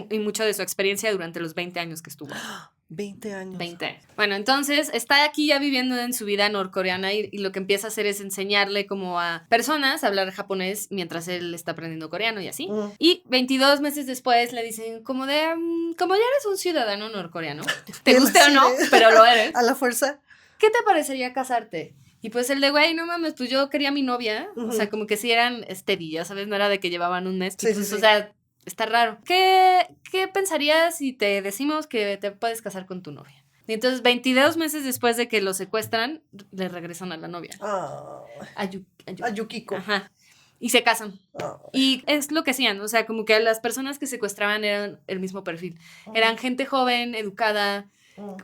Y mucho de su experiencia durante los 20 años que estuvo. 20 años. 20 años. Bueno, entonces está aquí ya viviendo en su vida norcoreana y lo que empieza a hacer es enseñarle como a personas a hablar japonés mientras él está aprendiendo coreano y así. Y 22 meses después le dicen como de, como ya eres un ciudadano norcoreano, te guste o no, pero lo eres. A la fuerza. ¿Qué te parecería casarte? Y pues el de, güey, no mames, pues yo quería a mi novia. O sea, como que sí eran steady, ya sabes, no era de que llevaban un mes. O sea, está raro. ¿Qué pensarías si te decimos que te puedes casar con tu novia? Y entonces 22 meses después de que lo secuestran, le regresan a la novia. A Yukiko. Ajá. Y se casan. Y es lo que hacían, o sea, como que las personas que secuestraban eran el mismo perfil. Eran gente joven, educada,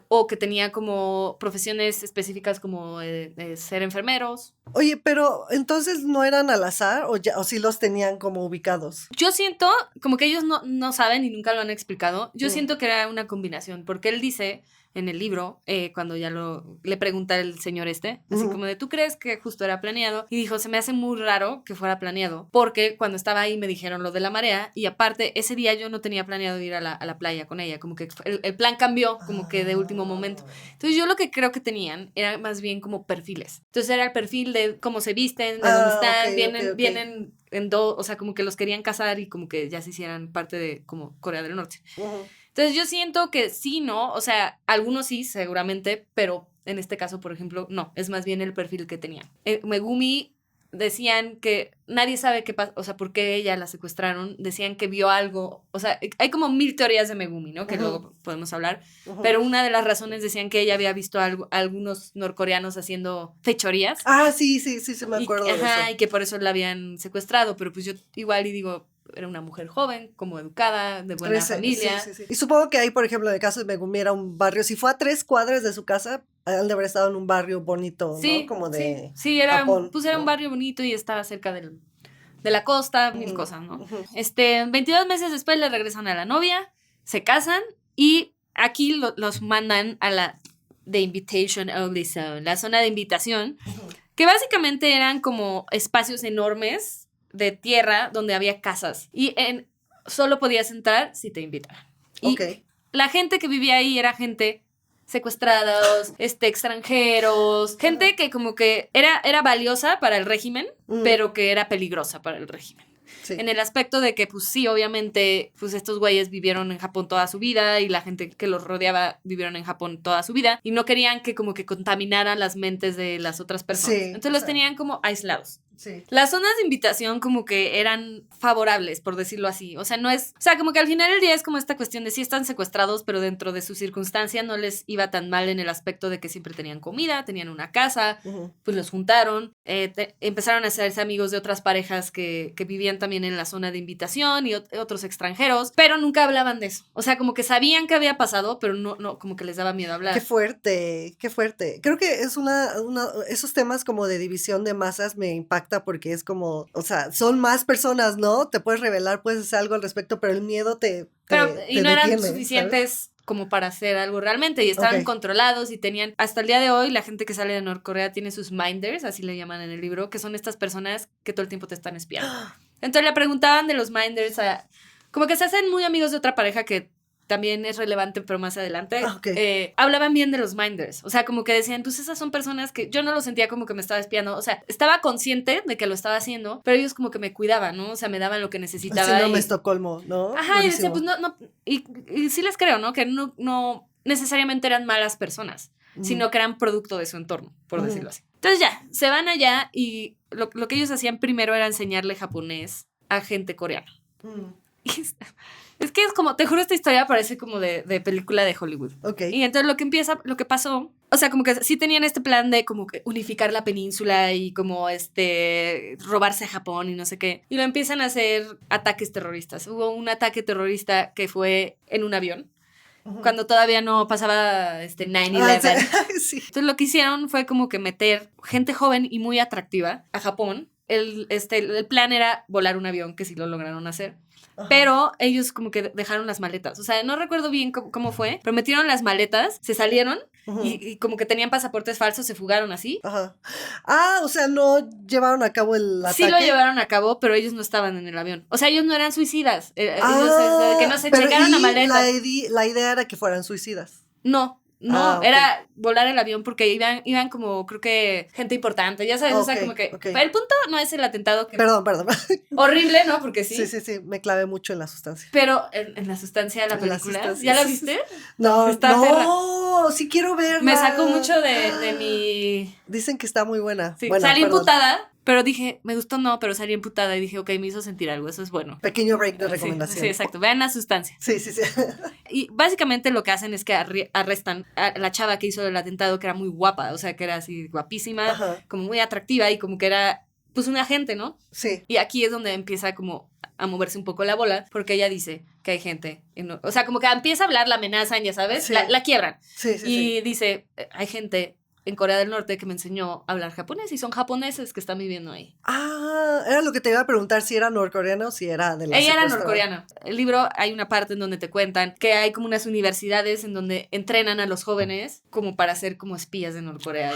o que tenía como profesiones específicas como ser enfermeros. Oye, pero entonces no eran al azar o sí los tenían como ubicados. Yo siento como que ellos no saben y nunca lo han explicado. Yo siento que era una combinación, porque él dice en el libro, cuando ya le pregunta el señor así como de, ¿tú crees que justo era planeado? Y dijo, se me hace muy raro que fuera planeado, porque cuando estaba ahí me dijeron lo de la marea, y aparte, ese día yo no tenía planeado ir a la playa con ella, como que el plan cambió, como que de último momento. Entonces yo lo que creo que tenían era más bien como perfiles. Entonces era el perfil de cómo se visten, de dónde están, vienen o sea, como que los querían casar y como que ya se hicieran parte de como Corea del Norte. Entonces yo siento que sí, ¿no? O sea, algunos sí, seguramente, pero en este caso, por ejemplo, no, es más bien el perfil que tenían. Megumi decían que nadie sabe qué pasa, o sea, por qué ella la secuestraron, decían que vio algo, o sea, hay como 1000 teorías de Megumi, ¿no? Que luego podemos hablar, pero una de las razones decían que ella había visto algunos norcoreanos haciendo fechorías. Sí, me acuerdo de eso. Y que por eso la habían secuestrado, pero pues yo igual y digo, era una mujer joven, como educada, de buena familia. Sí. Y supongo que ahí, por ejemplo, en el caso de Megumi era un barrio, si fue a 3 cuadras de su casa, han de haber estado en un barrio bonito, ¿no? Como de era, Japón, pues era un barrio bonito y estaba cerca de la costa, mil cosas, ¿no? 22 meses después le regresan a la novia, se casan y aquí los mandan a la The Invitation Only Zone, la zona de invitación, que básicamente eran como espacios enormes de tierra donde había casas y solo podías entrar si te invitaban. Y la gente que vivía ahí era gente secuestrados, extranjeros, gente que como que era valiosa para el régimen, pero que era peligrosa para el régimen. En el aspecto de que, pues sí, obviamente, pues estos güeyes vivieron en Japón toda su vida y la gente que los rodeaba vivieron en Japón toda su vida y no querían que como que contaminaran las mentes de las otras personas. Entonces los tenían como aislados. Las zonas de invitación como que eran favorables, por decirlo así. O sea, como que al final del día es como esta cuestión de sí están secuestrados, pero dentro de su circunstancia no les iba tan mal en el aspecto de que siempre tenían comida, tenían una casa, pues los juntaron, empezaron a hacerse amigos de otras parejas que vivían también en la zona de invitación y otros extranjeros, pero nunca hablaban de eso. O sea, como que sabían que había pasado, pero no como que les daba miedo hablar. Qué fuerte. Creo que es esos temas como de división de masas me impactan porque es como, o sea, son más personas, ¿no? Te puedes revelar, puedes hacer algo al respecto, pero el miedo te y no detiene, eran suficientes, ¿sabes? Como para hacer algo realmente y estaban controlados y tenían, hasta el día de hoy la gente que sale de Norcorea tiene sus minders, así le llaman en el libro, que son estas personas que todo el tiempo te están espiando. Entonces le preguntaban de los minders como que se hacen muy amigos de otra pareja que también es relevante, pero más adelante, hablaban bien de los minders. O sea, como que decían, pues esas son personas que yo no lo sentía como que me estaba espiando. O sea, estaba consciente de que lo estaba haciendo, pero ellos como que me cuidaban, ¿no? O sea, me daban lo que necesitaba. Síndrome de Estocolmo, ¿no? Ajá, y decía, pues no. Y sí les creo, ¿no? Que no necesariamente eran malas personas, sino que eran producto de su entorno, por decirlo así. Entonces ya, se van allá y lo que ellos hacían primero era enseñarle japonés a gente coreana. Es que es como, te juro, esta historia parece como de película de Hollywood. Ok. Y entonces lo que pasó, o sea, como que sí tenían este plan de como que unificar la península y como robarse a Japón y no sé qué. Y lo empiezan a hacer ataques terroristas. Hubo un ataque terrorista que fue en un avión, cuando todavía no pasaba 9/11. Sí. Entonces lo que hicieron fue como que meter gente joven y muy atractiva a Japón. El plan era volar un avión, que sí lo lograron hacer. Pero ellos como que dejaron las maletas. O sea, no recuerdo bien cómo fue, pero metieron las maletas, se salieron y como que tenían pasaportes falsos, se fugaron así. Ajá. Ah, o sea, no llevaron a cabo el ataque. Sí lo llevaron a cabo, pero ellos no estaban en el avión. O sea, ellos no eran suicidas. Ellos, que no se checaron la maleta. La idea era que fueran suicidas. No, okay. Era volar el avión porque iban como, creo que, gente importante, ya sabes, o sea, como que... Okay. Pero el punto no es el atentado que... Perdón. Horrible, ¿no? Porque sí. Sí, me clavé mucho en la sustancia. Pero en la sustancia de la película, ¿ya la viste? No, Está sí quiero verla. Me sacó mucho de mi... Dicen que está muy buena. Sí, bueno, salí emputada, pero dije, me gustó no, pero salí emputada y dije, ok, me hizo sentir algo, eso es bueno. Pequeño break de recomendación. Sí, exacto, vean la sustancia. Sí. Y básicamente lo que hacen es que arrestan a la chava que hizo el atentado, que era muy guapa, o sea, que era así guapísima, como muy atractiva y como que era, pues, un agente, ¿no? Sí. Y aquí es donde empieza como a moverse un poco la bola, porque ella dice que hay gente, o sea, como que empieza a hablar, la amenazan, ya sabes, sí. la quiebran. Sí. Dice, hay gente en Corea del Norte que me enseñó a hablar japonés y son japoneses que están viviendo ahí. Ah, era lo que te iba a preguntar, si era norcoreana o si era de la Ella era norcoreana. El libro, hay una parte en donde te cuentan que hay como unas universidades en donde entrenan a los jóvenes como para ser como espías de Norcorea.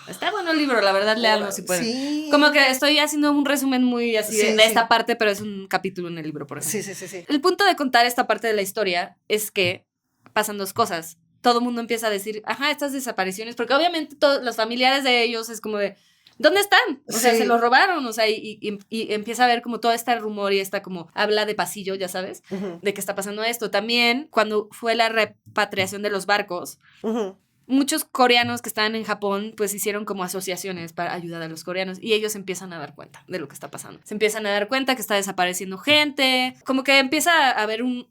Está bueno el libro, la verdad, léanlo si pueden. Sí. Como que estoy haciendo un resumen muy así de esta parte, pero es un capítulo en el libro, por ejemplo. Sí. El punto de contar esta parte de la historia es que pasan dos cosas. Todo el mundo empieza a decir, ajá, estas desapariciones, porque obviamente todos los familiares de ellos es como de, ¿dónde están? O sea, se los robaron, o sea, y empieza a ver como todo este rumor y esta como habla de pasillo, ya sabes, de que está pasando esto. También, cuando fue la repatriación de los barcos, muchos coreanos que estaban en Japón, pues hicieron como asociaciones para ayudar a los coreanos y ellos empiezan a dar cuenta de lo que está pasando. Se empiezan a dar cuenta que está desapareciendo gente, como que empieza a haber un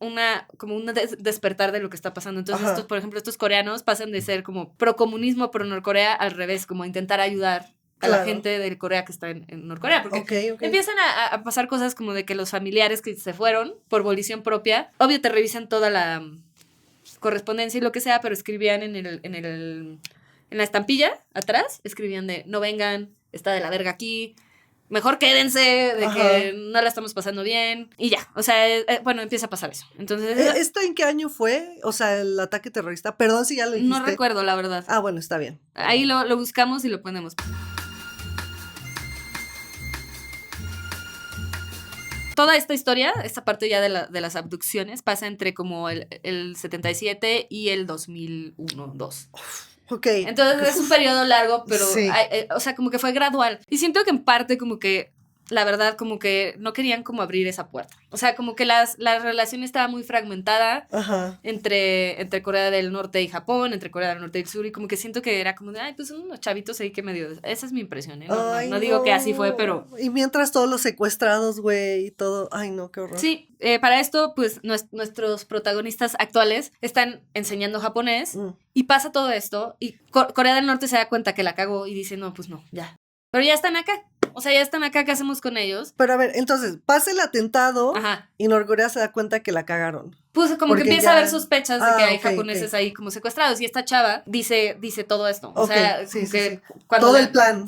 despertar de lo que está pasando. Entonces, por ejemplo, estos coreanos pasan de ser como pro comunismo, pro Norcorea, al revés, como intentar ayudar a la gente de Corea que está en Norcorea, porque empiezan a pasar cosas como de que los familiares que se fueron por volición propia, obvio te revisan toda la correspondencia y lo que sea, pero escribían en la estampilla atrás, escribían de no vengan, está de la verga aquí, mejor quédense, de que no la estamos pasando bien, y ya, o sea, bueno, empieza a pasar eso. Entonces, ¿esto en qué año fue? O sea, el ataque terrorista, perdón si ya lo dijiste. No recuerdo, la verdad. Ah, bueno, está bien. Ahí lo buscamos y lo ponemos. Toda esta historia, esta parte ya de las abducciones, pasa entre como el 77 y el 2001-2. Ok. Entonces es un periodo largo, pero, o sea, como que fue gradual. Y siento que en parte como que, la verdad, como que no querían como abrir esa puerta. O sea, como que la relación estaba muy fragmentada entre Corea del Norte y Japón, entre Corea del Norte y el Sur, y como que siento que era como de, ay, pues son unos chavitos ahí que medio... Esa es mi impresión, ¿eh? No digo que así fue, pero... Y mientras todos los secuestrados, güey, y todo... Ay, no, qué horror. Sí, para esto, pues, nuestros protagonistas actuales están enseñando japonés, y pasa todo esto, y Corea del Norte se da cuenta que la cagó y dice, no, pues no, ya. Pero ya están acá. O sea, ya están acá, ¿qué hacemos con ellos? Pero a ver, entonces, pasa el atentado y Norcorea se da cuenta que la cagaron. Pues como que empieza a haber sospechas de que hay japoneses ahí como secuestrados. Y esta chava dice todo esto. O sea, sí. Todo el plan.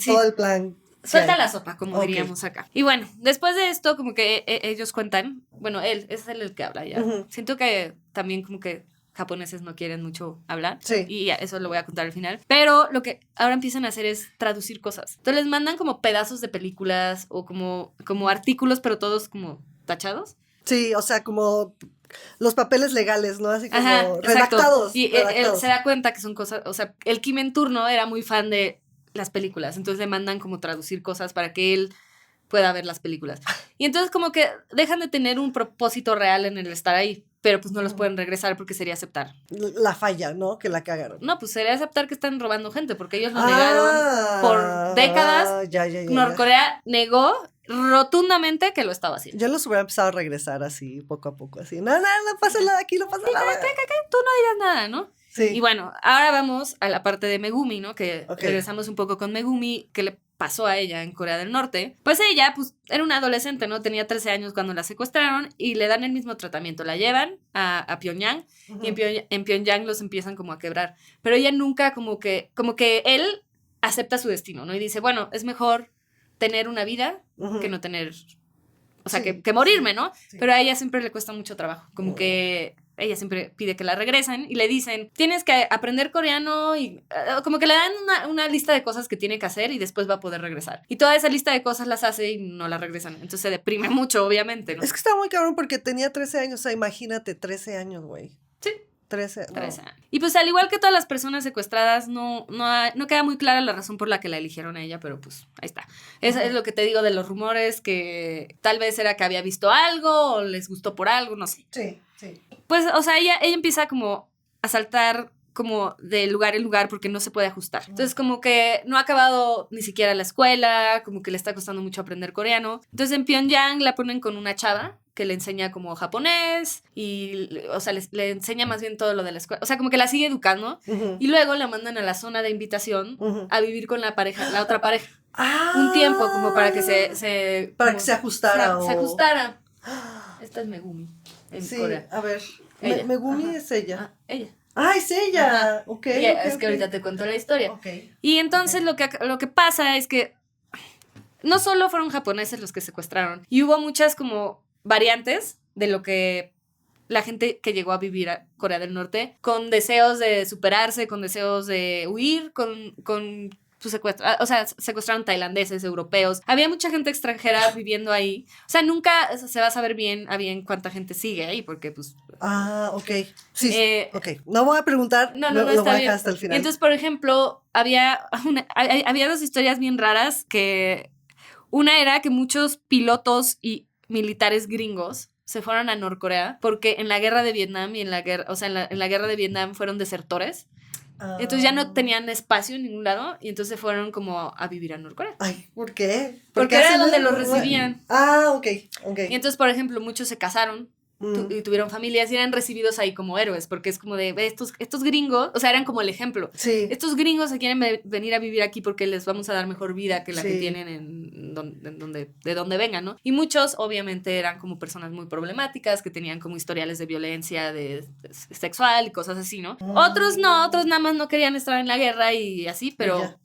Suelta la sopa, como diríamos acá. Y bueno, después de esto, como que ellos cuentan, bueno, él es el que habla ya. Siento que también como que japoneses no quieren mucho hablar. Sí. Y ya, eso lo voy a contar al final. Pero lo que ahora empiezan a hacer es traducir cosas. Entonces les mandan como pedazos de películas o como artículos, pero todos como tachados. Sí, o sea, como los papeles legales, ¿no? Así como redactados. Y él se da cuenta que son cosas, o sea, el Kim en turno era muy fan de las películas, entonces le mandan como traducir cosas para que él pueda ver las películas. Y entonces como que dejan de tener un propósito real en el estar ahí. pero pues no los pueden regresar porque sería aceptar. La falla, ¿no? Que la cagaron. No, pues sería aceptar que están robando gente, porque ellos lo negaron por décadas. Ya. Norcorea negó rotundamente que lo estaba haciendo. Yo los hubiera empezado a regresar así, poco a poco, así. No pasa nada aquí, no pasa nada. Tú no digas nada, ¿no? Sí. Y bueno, ahora vamos a la parte de Megumi, ¿no? Que Ok. regresamos un poco con Megumi, que le pasó a ella en Corea del Norte. Pues ella, pues, era una adolescente, ¿no? Tenía 13 años cuando la secuestraron y le dan el mismo tratamiento. La llevan a Pyongyang y en Pyongyang los empiezan como a quebrar. Pero ella nunca como que él acepta su destino, ¿no? Y dice, bueno, es mejor tener una vida que no tener, o sea, Sí, que morirme, ¿no? sí. Pero a ella siempre le cuesta mucho trabajo, como que ella siempre pide que la regresen y le dicen, tienes que aprender coreano y como que le dan una lista de cosas que tiene que hacer y después va a poder regresar. Y toda esa lista de cosas las hace y no la regresan. Entonces se deprime mucho, obviamente, ¿no? Es que estaba muy cabrón porque tenía 13 años, o sea, imagínate, 13 años, güey. Sí. 13 años. Y pues al igual que todas las personas secuestradas, no queda muy clara la razón por la que la eligieron a ella, pero pues ahí está. Eso es lo que te digo de los rumores, que tal vez era que había visto algo o les gustó por algo, no sé. Sí. Pues, o sea, ella empieza como a saltar como de lugar en lugar porque no se puede ajustar. Entonces, como que no ha acabado ni siquiera la escuela, como que le está costando mucho aprender coreano. Entonces, en Pyongyang la ponen con una chava que le enseña como japonés y, o sea, le enseña más bien todo lo de la escuela. O sea, como que la sigue educando y luego la mandan a la zona de invitación a vivir con la otra pareja. Un tiempo como para que se ajustara. Se ajustara. Esta es Megumi en Corea. A ver. Megumi es ella. Ella. Es ella. Ok. Es que ahorita te cuento la historia. Okay. Y entonces lo que pasa es que no solo fueron japoneses los que secuestraron, y hubo muchas como variantes de lo que la gente que llegó a vivir a Corea del Norte, con deseos de superarse, con deseos de huir, con su secuestro. O sea, secuestraron tailandeses, europeos. Había mucha gente extranjera viviendo ahí. O sea, nunca se va a saber bien cuánta gente sigue ahí, porque pues... ok. Sí, ok. No voy a preguntar, no, lo está voy a bien. dejar hasta el final. Entonces, por ejemplo, había dos historias bien raras que... Una era que muchos pilotos y militares gringos se fueron a Norcorea porque en la guerra de Vietnam en la guerra de Vietnam fueron desertores. Entonces ya no tenían espacio en ningún lado y entonces fueron como a vivir a Norcorea. Ay, ¿por qué? Porque era donde los recibían. Ok. Y entonces, por ejemplo, muchos se casaron y tuvieron familias y eran recibidos ahí como héroes, porque es como de, estos gringos, o sea, eran como el ejemplo. Sí. Estos gringos se quieren venir a vivir aquí porque les vamos a dar mejor vida que la que tienen de donde vengan, ¿no? Y muchos, obviamente, eran como personas muy problemáticas, que tenían como historiales de violencia sexual y cosas así, ¿no? Otros no, otros nada más no querían estar en la guerra y así, pero...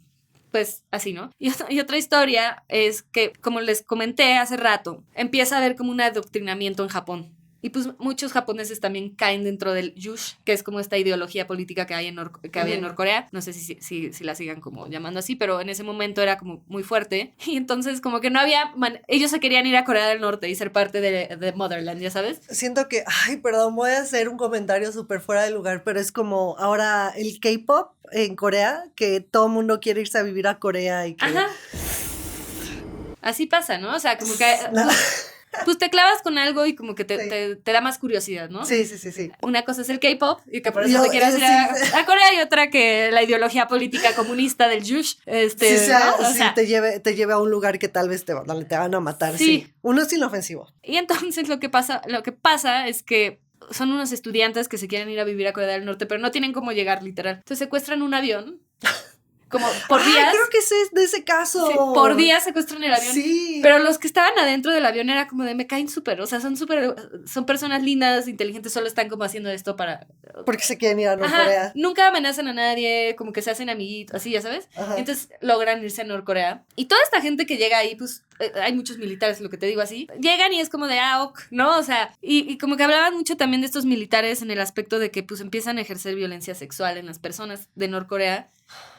Pues así, ¿no? Y otra historia es que, como les comenté hace rato, empieza a haber como un adoctrinamiento en Japón. Y pues muchos japoneses también caen dentro del Yush, que es como esta ideología política que hay que había en Norcorea. No sé si la sigan como llamando así, pero en ese momento era como muy fuerte. Y entonces como que no había... ellos se querían ir a Corea del Norte y ser parte de Motherland, ¿ya sabes? Siento que... perdón, voy a hacer un comentario súper fuera de lugar, pero es como ahora el K-pop en Corea, que todo el mundo quiere irse a vivir a Corea y que... Ajá. Así pasa, ¿no? O sea, como que... Pues te clavas con algo y como que te da más curiosidad, ¿no? Sí. Una cosa es el K-pop y que por eso te quieras ir a Corea, y otra que la ideología política comunista del Yush. ¿no? Te lleve a un lugar que tal vez te van a matar. Sí. Uno es inofensivo. Y entonces lo que pasa es que son unos estudiantes que se quieren ir a vivir a Corea del Norte, pero no tienen cómo llegar, literal. Entonces secuestran un avión. Como por días. Creo que es de ese caso. Sí, por días secuestran el avión. Sí. Pero los que estaban adentro del avión era como de, me caen súper. O sea, son personas lindas, inteligentes, solo están como haciendo esto para... Porque se quieren ir a Norcorea. Nunca amenazan a nadie, como que se hacen amiguitos, así, ya sabes. Ajá. Entonces logran irse a Norcorea. Y toda esta gente que llega ahí, pues, hay muchos militares, lo que te digo así, llegan y es como de, ok, ¿no? O sea, y como que hablaban mucho también de estos militares en el aspecto de que, pues, empiezan a ejercer violencia sexual en las personas de Norcorea.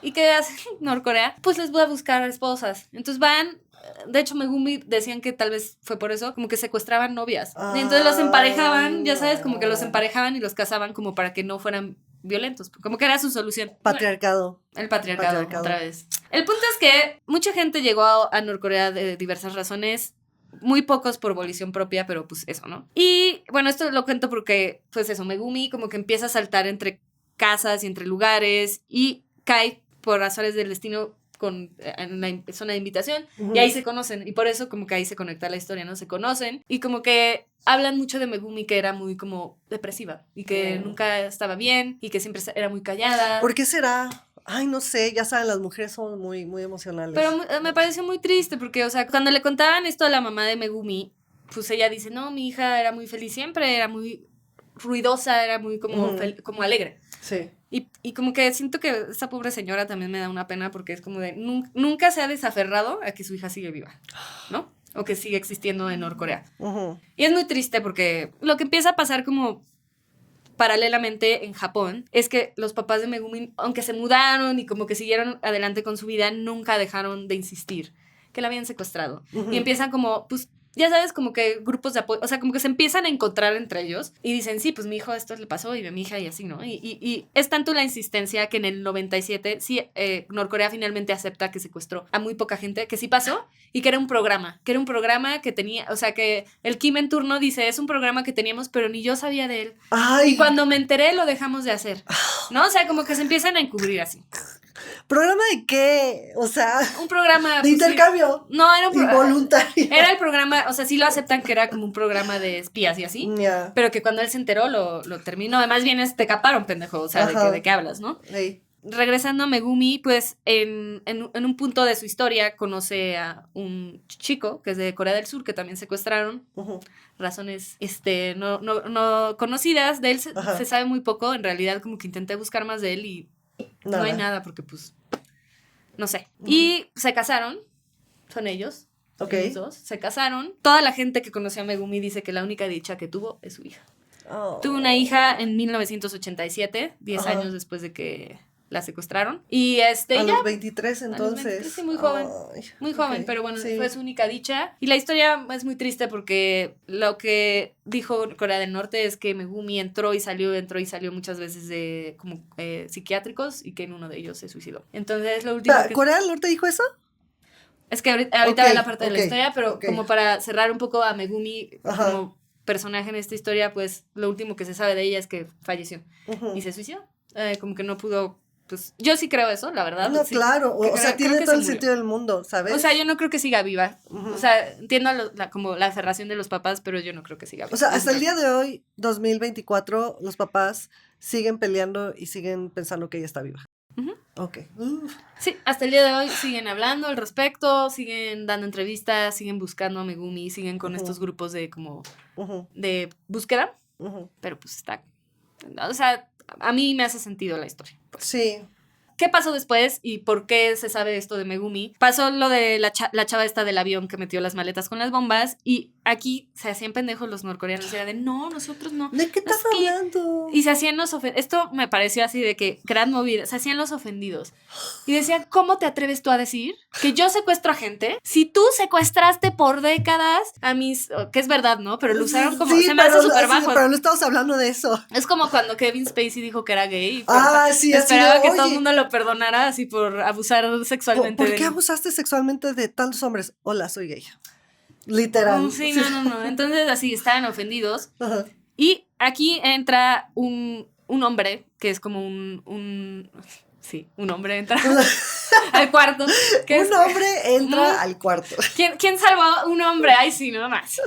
¿Y qué hace Norcorea? Pues les voy a buscar esposas. Entonces van, de hecho Megumi decían que tal vez fue por eso, como que secuestraban novias. Y entonces los emparejaban, ya sabes, como que los emparejaban y los casaban como para que no fueran violentos, como que era su solución. Patriarcado. El patriarcado, otra vez. El punto es que mucha gente llegó a Norcorea de diversas razones. muy pocos por volición propia, pero pues eso, ¿no? Y bueno, esto lo cuento porque, pues eso, Megumi como que empieza a saltar entre casas y entre lugares y cae por azares del destino en la zona de invitación, y ahí se conocen, y por eso como que ahí se conecta la historia, ¿no? Se conocen, y como que hablan mucho de Megumi, que era muy como depresiva, y que nunca estaba bien, y que siempre era muy callada. ¿Por qué será? Ay, no sé, ya saben, las mujeres son muy, muy emocionales. Pero me pareció muy triste, porque, o sea, cuando le contaban esto a la mamá de Megumi, pues ella dice, no, mi hija era muy feliz siempre, era muy ruidosa, era muy como, como alegre. Sí. Y como que siento que esa pobre señora también me da una pena, porque es como de, nunca se ha desaferrado a que su hija sigue viva, ¿no? O que sigue existiendo en Norcorea. Y es muy triste porque lo que empieza a pasar como paralelamente en Japón es que los papás de Megumi, aunque se mudaron y como que siguieron adelante con su vida, nunca dejaron de insistir que la habían secuestrado. Y empiezan como, pues, ya sabes, como que grupos de apoyo, o sea, como que se empiezan a encontrar entre ellos y dicen, sí, pues mi hijo esto le pasó y a mi hija y así, ¿no? Y es tanto la insistencia que en el 97 sí, Norcorea finalmente acepta que secuestró a muy poca gente, que sí pasó, y que era un programa que tenía, o sea, que el Kim en turno dice, es un programa que teníamos, pero ni yo sabía de él. Ay. Y cuando me enteré lo dejamos de hacer, ¿no? O sea, como que se empiezan a encubrir así. ¿Programa de qué? O sea, un programa de pues, intercambio. Sí. No, era un programa involuntario. Era el programa, o sea, sí lo aceptan que era como un programa de espías y así. Yeah. Pero que cuando él se enteró lo terminó. Además bien te caparon, pendejo. O sea, de qué hablas, ¿no? Hey. Regresando a Megumi, pues en un punto de su historia conoce a un chico que es de Corea del Sur, que también secuestraron. Razones no conocidas. De él se sabe muy poco. En realidad como que intenté buscar más de él y no hay nada porque pues no sé. Y se casaron, son ellos. Los dos se casaron. Toda la gente que conoció a Megumi dice que la única dicha que tuvo es su hija. Tuvo una hija en 1987, 10 años después de que la secuestraron. Y a los 23 entonces. A los 23, sí, muy joven. Muy joven, pero bueno, fue su única dicha. Y la historia es muy triste porque lo que dijo Corea del Norte es que Megumi entró y salió muchas veces de como psiquiátricos, y que en uno de ellos se suicidó. Entonces lo último ¿Corea del Norte dijo eso? Es que ahorita va la parte de la historia, pero como para cerrar un poco a Megumi como personaje en esta historia, pues lo último que se sabe de ella es que falleció y se suicidó. Como que no pudo, pues yo sí creo eso, la verdad. No, sí, claro, o sea, tiene todo el sentido del mundo, ¿sabes? O sea, yo no creo que siga viva. O sea, entiendo como la aferración de los papás, pero yo no creo que siga viva. O sea, hasta el día de hoy, 2024, los papás siguen peleando y siguen pensando que ella está viva. Ok. Sí, hasta el día de hoy siguen hablando al respecto, siguen dando entrevistas, siguen buscando a Megumi, siguen con estos grupos de como de búsqueda, pero pues está, o sea, a mí me hace sentido la historia. Pues. Sí. ¿Qué pasó después y por qué se sabe esto de Megumi? Pasó lo de la chava esta del avión que metió las maletas con las bombas, y aquí se hacían pendejos los norcoreanos. Era de, no, nosotros no. ¿De qué estás hablando? Y se hacían los ofendidos. Esto me pareció así de que, gran movida, se hacían los ofendidos. Y decían, ¿cómo te atreves tú a decir que yo secuestro a gente? Si tú secuestraste por décadas a mis... que es verdad, ¿no? Pero lo usaron como... Sí, se me hace súper bajo. Pero no estamos hablando de eso. Es como cuando Kevin Spacey dijo que era gay. Sí, esperaba que todo el mundo lo perdonara así por abusar sexualmente. ¿Por qué abusaste sexualmente de tantos hombres? Hola, soy gay. Literal. Sí, no. Entonces así estaban ofendidos. Y aquí entra un hombre que es como un hombre entra al cuarto. Un hombre entra al cuarto. ¿Quién salvó a un hombre? Ay, sí, no más.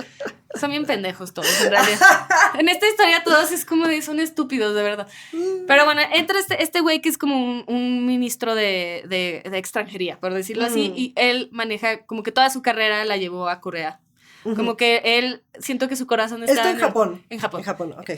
Son bien pendejos todos, en realidad. En esta historia todos es como de, son estúpidos, de verdad. Pero bueno, entra este güey que es como un ministro de extranjería, por decirlo así, y él maneja, como que toda su carrera la llevó a Corea. Como que él, siento que su corazón estaba en Japón. En Japón. En Japón, ok.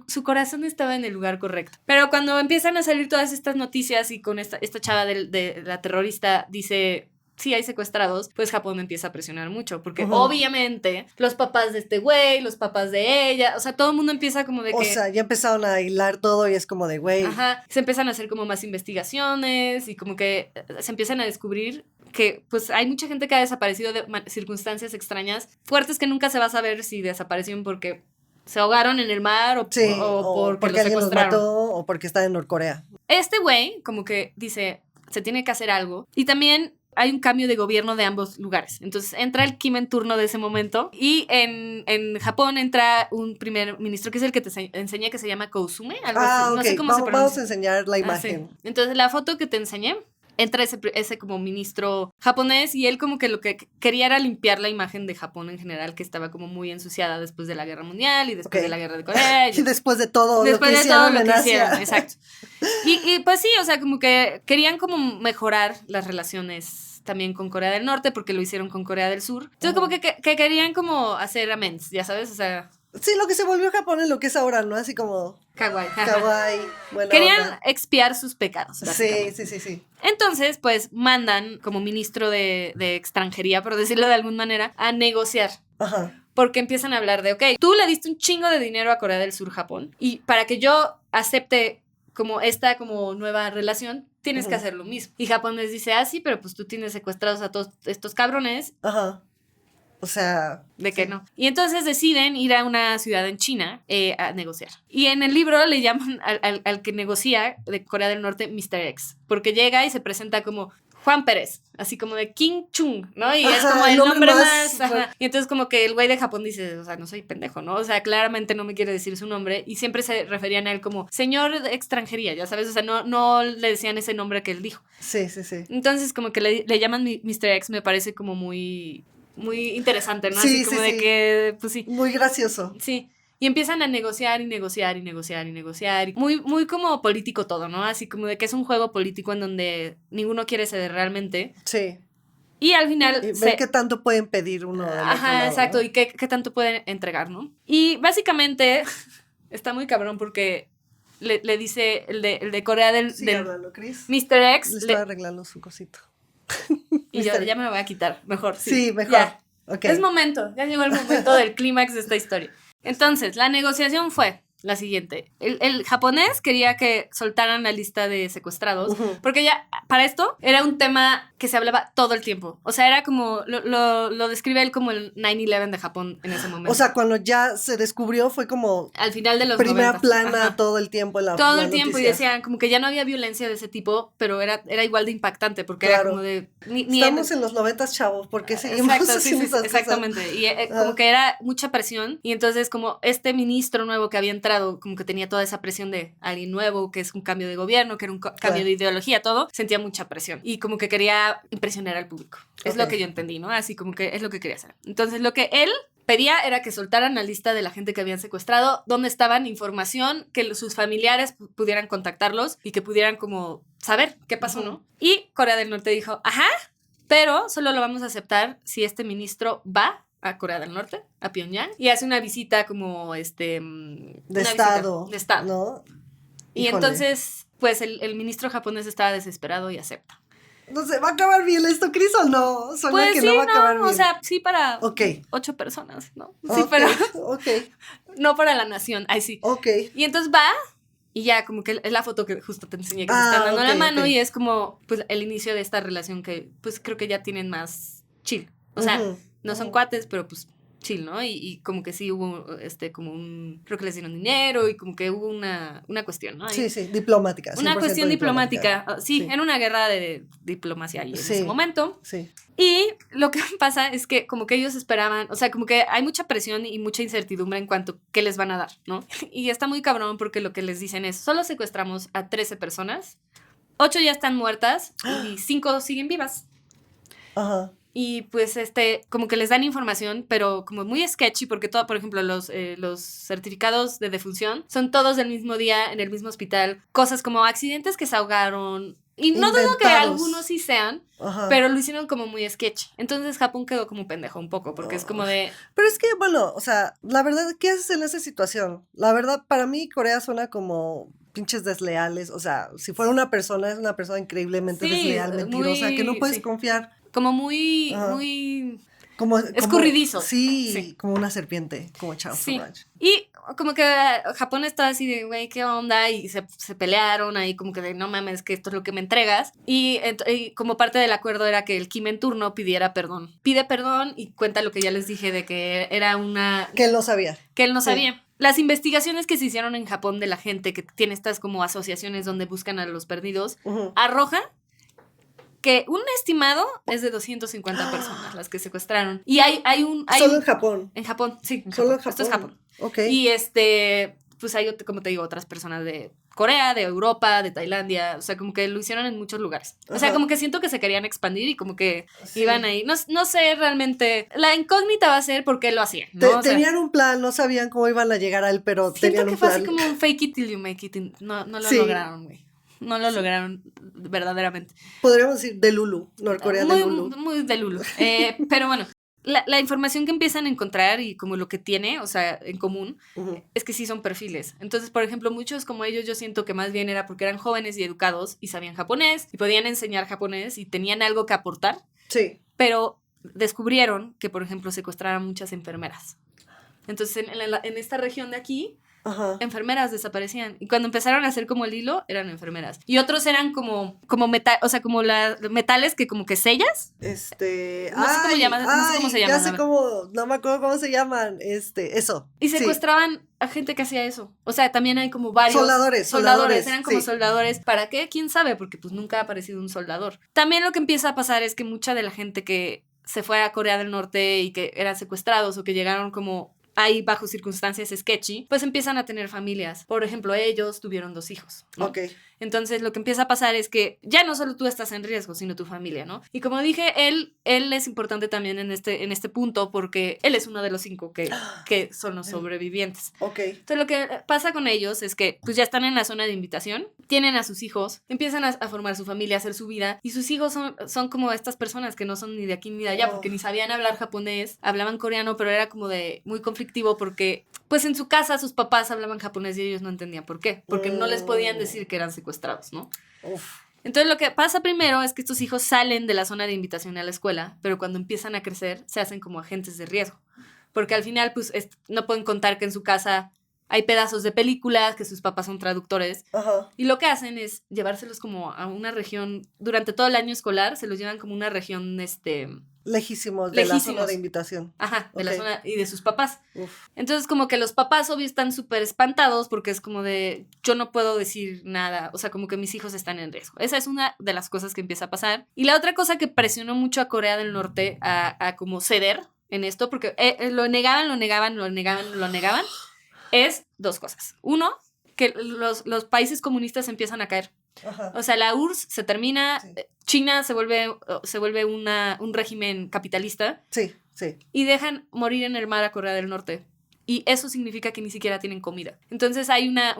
Su corazón estaba en el lugar correcto. Pero cuando empiezan a salir todas estas noticias y con esta chava de la terrorista dice... sí hay secuestrados, pues Japón empieza a presionar mucho, porque obviamente los papás de este güey, los papás de ella, o sea, todo el mundo empieza como de que... O sea, ya empezaron a hilar todo y es como de güey. Se empiezan a hacer como más investigaciones y como que se empiezan a descubrir que pues hay mucha gente que ha desaparecido de circunstancias extrañas, fuertes, que nunca se va a saber si desaparecieron porque se ahogaron en el mar o porque los alguien secuestraron. Los mató o porque está en Norcorea. Este güey como que dice... se tiene que hacer algo. Y también hay un cambio de gobierno de ambos lugares. Entonces entra el Kim en turno de ese momento y en Japón entra un primer ministro que es el que te enseñé, que se llama Koizumi. Algo así. No sé cómo se pronuncia. Vamos a enseñar la imagen. Sí. Entonces la foto que te enseñé, entra ese como ministro japonés y él como que lo que quería era limpiar la imagen de Japón en general, que estaba como muy ensuciada después de la Guerra Mundial y después de la Guerra de Corea. Y después de todo lo que hicieron en Asia. Exacto. Y pues sí, o sea, como que querían como mejorar las relaciones también con Corea del Norte, porque lo hicieron con Corea del Sur. Entonces como que querían como hacer amends, ya sabes, o sea... Sí, lo que se volvió Japón es lo que es ahora, ¿no? Así como... Kawaii. Querían expiar sus pecados. Sí. Entonces, pues, mandan como ministro de extranjería, por decirlo de alguna manera, a negociar. Ajá. Porque empiezan a hablar de, ok, tú le diste un chingo de dinero a Corea del Sur, Japón, y para que yo acepte como esta como nueva relación, tienes que hacer lo mismo. Y Japón les dice, sí, pero pues tú tienes secuestrados a todos estos cabrones. Ajá. O sea... De que no. Y entonces deciden ir a una ciudad en China a negociar. Y en el libro le llaman al que negocia de Corea del Norte Mr. X. Porque llega y se presenta como Juan Pérez. Así como de King Chung, ¿no? Y es como el nombre más... Y entonces como que el güey de Japón dice, o sea, no soy pendejo, ¿no? O sea, claramente no me quiere decir su nombre. Y siempre se referían a él como señor de extranjería, ya sabes. O sea, no le decían ese nombre que él dijo. Sí. Entonces como que le llaman Mr. X, me parece como muy interesante, ¿no? Así como de que, pues sí. Muy gracioso. Sí. Y empiezan a negociar. Muy como político todo, ¿no? Así como de que es un juego político en donde ninguno quiere ceder realmente. Sí. Y al final... Y ver qué tanto pueden pedir uno del otro lado, exacto. ¿no? Y qué tanto pueden entregar, ¿no? Y básicamente está muy cabrón porque le dice el de Corea del... Sí, háblalo, Chris. Mr. X. Le estoy arreglando su cosito. Y yo ya me lo voy a quitar, mejor. Sí, mejor. Ya. Okay. Es momento, ya llegó el momento del clímax de esta historia. Entonces, la negociación fue la siguiente. El japonés quería que soltaran la lista de secuestrados, porque ya para esto era un tema que se hablaba todo el tiempo. O sea, era como, lo describe él como el 9/11 de Japón en ese momento. O sea, cuando ya se descubrió fue como... al final de los primera 90s. plana todo el tiempo en la todo el tiempo, noticia. y decían como que ya no había violencia de ese tipo, pero era igual de impactante, porque era como de... Estamos en los 90s, chavos, porque seguimos haciendo esas exactamente. cosas. Y como que era mucha presión, y entonces como este ministro nuevo que había entrado, como que tenía toda esa presión de alguien nuevo, que es un cambio de gobierno, que era un cambio de ideología, todo, sentía mucha presión. Y como que quería impresionar al público. Es lo que yo entendí, ¿no? Así como que es lo que quería hacer. Entonces lo que él pedía era que soltaran la lista de la gente que habían secuestrado, dónde estaban, información, que sus familiares pudieran contactarlos y que pudieran como saber qué pasó, ¿no? Y Corea del Norte dijo, pero solo lo vamos a aceptar si este ministro va a Corea del Norte, a Pyongyang, y hace una visita como de estado, ¿no? Y entonces, pues el ministro japonés estaba desesperado y acepta. No sé, ¿va a acabar bien esto, Chris, o no? Suena pues que sí, no va a acabar bien. O sea, sí para 8 personas, ¿no? Sí, pero no para la nación, sí. Y entonces va, y ya como que es la foto que justo te enseñé, que se están dando la mano, y es como pues el inicio de esta relación que pues creo que ya tienen más chill. O sea, no son cuates, pero pues chill, ¿no? Y como que sí hubo como creo que les dieron dinero y como que hubo una cuestión, ¿no? Sí, diplomática. Una cuestión diplomática. Sí, en una guerra de diplomacia ahí en ese momento. Sí. Y lo que pasa es que como que ellos esperaban, o sea, como que hay mucha presión y mucha incertidumbre en cuanto a qué les van a dar, ¿no? Y está muy cabrón porque lo que les dicen es, solo secuestramos a 13 personas, 8 ya están muertas y 5 siguen vivas. Ajá. Y pues como que les dan información, pero como muy sketchy, porque todo, por ejemplo, los certificados de defunción son todos del mismo día, en el mismo hospital, cosas como accidentes que se ahogaron, y no dudo que algunos sí sean, pero lo hicieron como muy sketchy. Entonces Japón quedó como pendejo un poco, porque es como de... Pero es que, bueno, o sea, la verdad, ¿qué haces en esa situación? La verdad, para mí Corea suena como pinches desleales, o sea, si fuera una persona, es una persona increíblemente desleal, mentirosa, que no puedes confiar. Como muy como escurridizo. Sí, como una serpiente, como Charles Orange. Y como que Japón está así de, güey, ¿qué onda? Y se pelearon ahí como que de, no mames, que esto es lo que me entregas. Y como parte del acuerdo era que el Kim en turno pidiera perdón. Pide perdón y cuenta lo que ya les dije de que era que él no sabía. Que él no sabía. Las investigaciones que se hicieron en Japón de la gente que tiene estas como asociaciones donde buscan a los perdidos, arroja que un estimado es de 250 personas las que secuestraron. Y hay Solo en Japón. En Japón, sí. Solo en Japón. Esto es Japón. Ok. Y pues hay, como te digo, otras personas de Corea, de Europa, de Tailandia, o sea, como que lo hicieron en muchos lugares. O sea, como que siento que se querían expandir y como que iban ahí. No sé realmente, la incógnita va a ser por qué lo hacían, ¿no? Tenían un plan, no sabían cómo iban a llegar a él, pero tenían un plan. Siento que fue así como un fake it till you make it, no lo lograron, güey. No lo lograron verdaderamente. Podríamos decir de Lulu, Norcorea de Lulu. Muy de Lulu. Pero bueno, la información que empiezan a encontrar y como lo que tiene, o sea, en común, es que sí son perfiles. Entonces, por ejemplo, muchos como ellos yo siento que más bien era porque eran jóvenes y educados y sabían japonés y podían enseñar japonés y tenían algo que aportar. Sí. Pero descubrieron que, por ejemplo, secuestraron muchas enfermeras. Entonces, en esta región de aquí, enfermeras desaparecían. Y cuando empezaron a hacer como el hilo, eran enfermeras. Y otros eran como metal, o sea, como las metales que como que sellas. No sé cómo llaman. No sé cómo se llaman. Ya sé cómo, no me acuerdo cómo se llaman. Eso. Y secuestraban a gente que hacía eso. O sea, también hay como varios. Soldadores. Eran como soldadores. ¿Para qué? ¿Quién sabe? Porque pues nunca ha aparecido un soldador. También lo que empieza a pasar es que mucha de la gente que se fue a Corea del Norte y que eran secuestrados o que llegaron como ahí bajo circunstancias sketchy, pues empiezan a tener familias. Por ejemplo, ellos tuvieron 2 hijos, ¿no? Ok. Entonces, lo que empieza a pasar es que ya no solo tú estás en riesgo, sino tu familia, ¿no? Y como dije, él es importante también en este punto porque él es uno de los 5 que son los sobrevivientes. Ok. Entonces, lo que pasa con ellos es que pues ya están en la zona de invitación, tienen a sus hijos, empiezan a formar su familia, a hacer su vida, y sus hijos son como estas personas que no son ni de aquí ni de allá, porque ni sabían hablar japonés, hablaban coreano, pero era como de muy conflictivo porque pues en su casa sus papás hablaban japonés y ellos no entendían por qué, porque no les podían decir que eran secuestrados, ¿no? Uf. Entonces lo que pasa primero es que estos hijos salen de la zona de invitación a la escuela, pero cuando empiezan a crecer se hacen como agentes de riesgo, porque al final pues no pueden contar que en su casa hay pedazos de películas, que sus papás son traductores, y lo que hacen es llevárselos como a una región, durante todo el año escolar se los llevan como una región lejísimos de la zona de invitación. Ajá, de la zona y de sus papás. Uf. Entonces como que los papás obvio están súper espantados porque es como de yo no puedo decir nada, o sea, como que mis hijos están en riesgo. Esa es una de las cosas que empieza a pasar. Y la otra cosa que presionó mucho a Corea del Norte a como ceder en esto, porque lo negaban, es 2 cosas. Uno, que los países comunistas empiezan a caer. O sea, la URSS se termina, China se vuelve un régimen capitalista. Sí. Y dejan morir en el mar a Corea del Norte. Y eso significa que ni siquiera tienen comida. Entonces hay una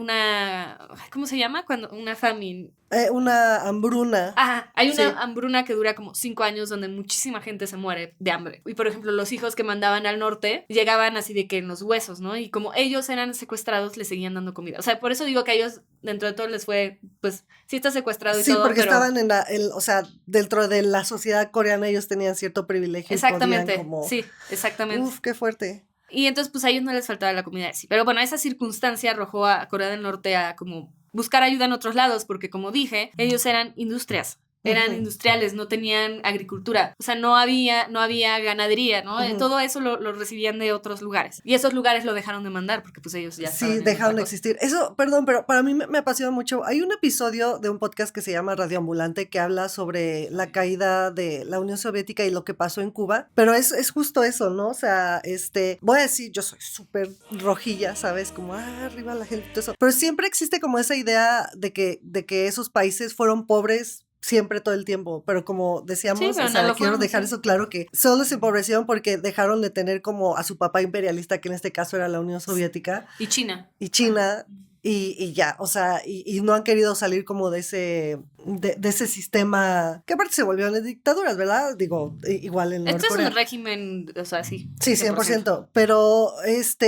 ¿cómo se llama? Una famine. Una hambruna. Ajá, hay una hambruna que dura como 5 años donde muchísima gente se muere de hambre. Y por ejemplo, los hijos que mandaban al norte llegaban así de que en los huesos, ¿no? Y como ellos eran secuestrados, les seguían dando comida. O sea, por eso digo que a ellos, dentro de todo, les fue, pues, sí está secuestrado y todo. Sí, porque estaban o sea, dentro de la sociedad coreana ellos tenían cierto privilegio. Exactamente, sí, exactamente. Uf, qué fuerte. Y entonces, pues, a ellos no les faltaba la comida así. Pero bueno, esa circunstancia arrojó a Corea del Norte a como buscar ayuda en otros lados, porque como dije, ellos eran industrias. Eran industriales, no tenían agricultura, o sea, no había ganadería, ¿no? Todo eso lo recibían de otros lugares, y esos lugares lo dejaron de mandar porque pues ellos ya dejaron de existir. Eso, perdón, pero para mí me apasiona mucho. Hay un episodio de un podcast que se llama Radio Ambulante que habla sobre la caída de la Unión Soviética y lo que pasó en Cuba, pero es justo eso, ¿no? O sea, voy a decir, yo soy súper rojilla, ¿sabes? Como, arriba la gente, todo eso, pero siempre existe como esa idea de que esos países fueron pobres siempre, todo el tiempo, pero como decíamos, quiero dejar eso claro, que solo se empobrecieron porque dejaron de tener como a su papá imperialista, que en este caso era la Unión Soviética. Y China. Y ya, o sea, y no han querido salir como de ese sistema, que aparte se volvieron de dictaduras, ¿verdad? Digo, igual en Norcorea. Este es un régimen, o sea, sí. Sí, 100%, pero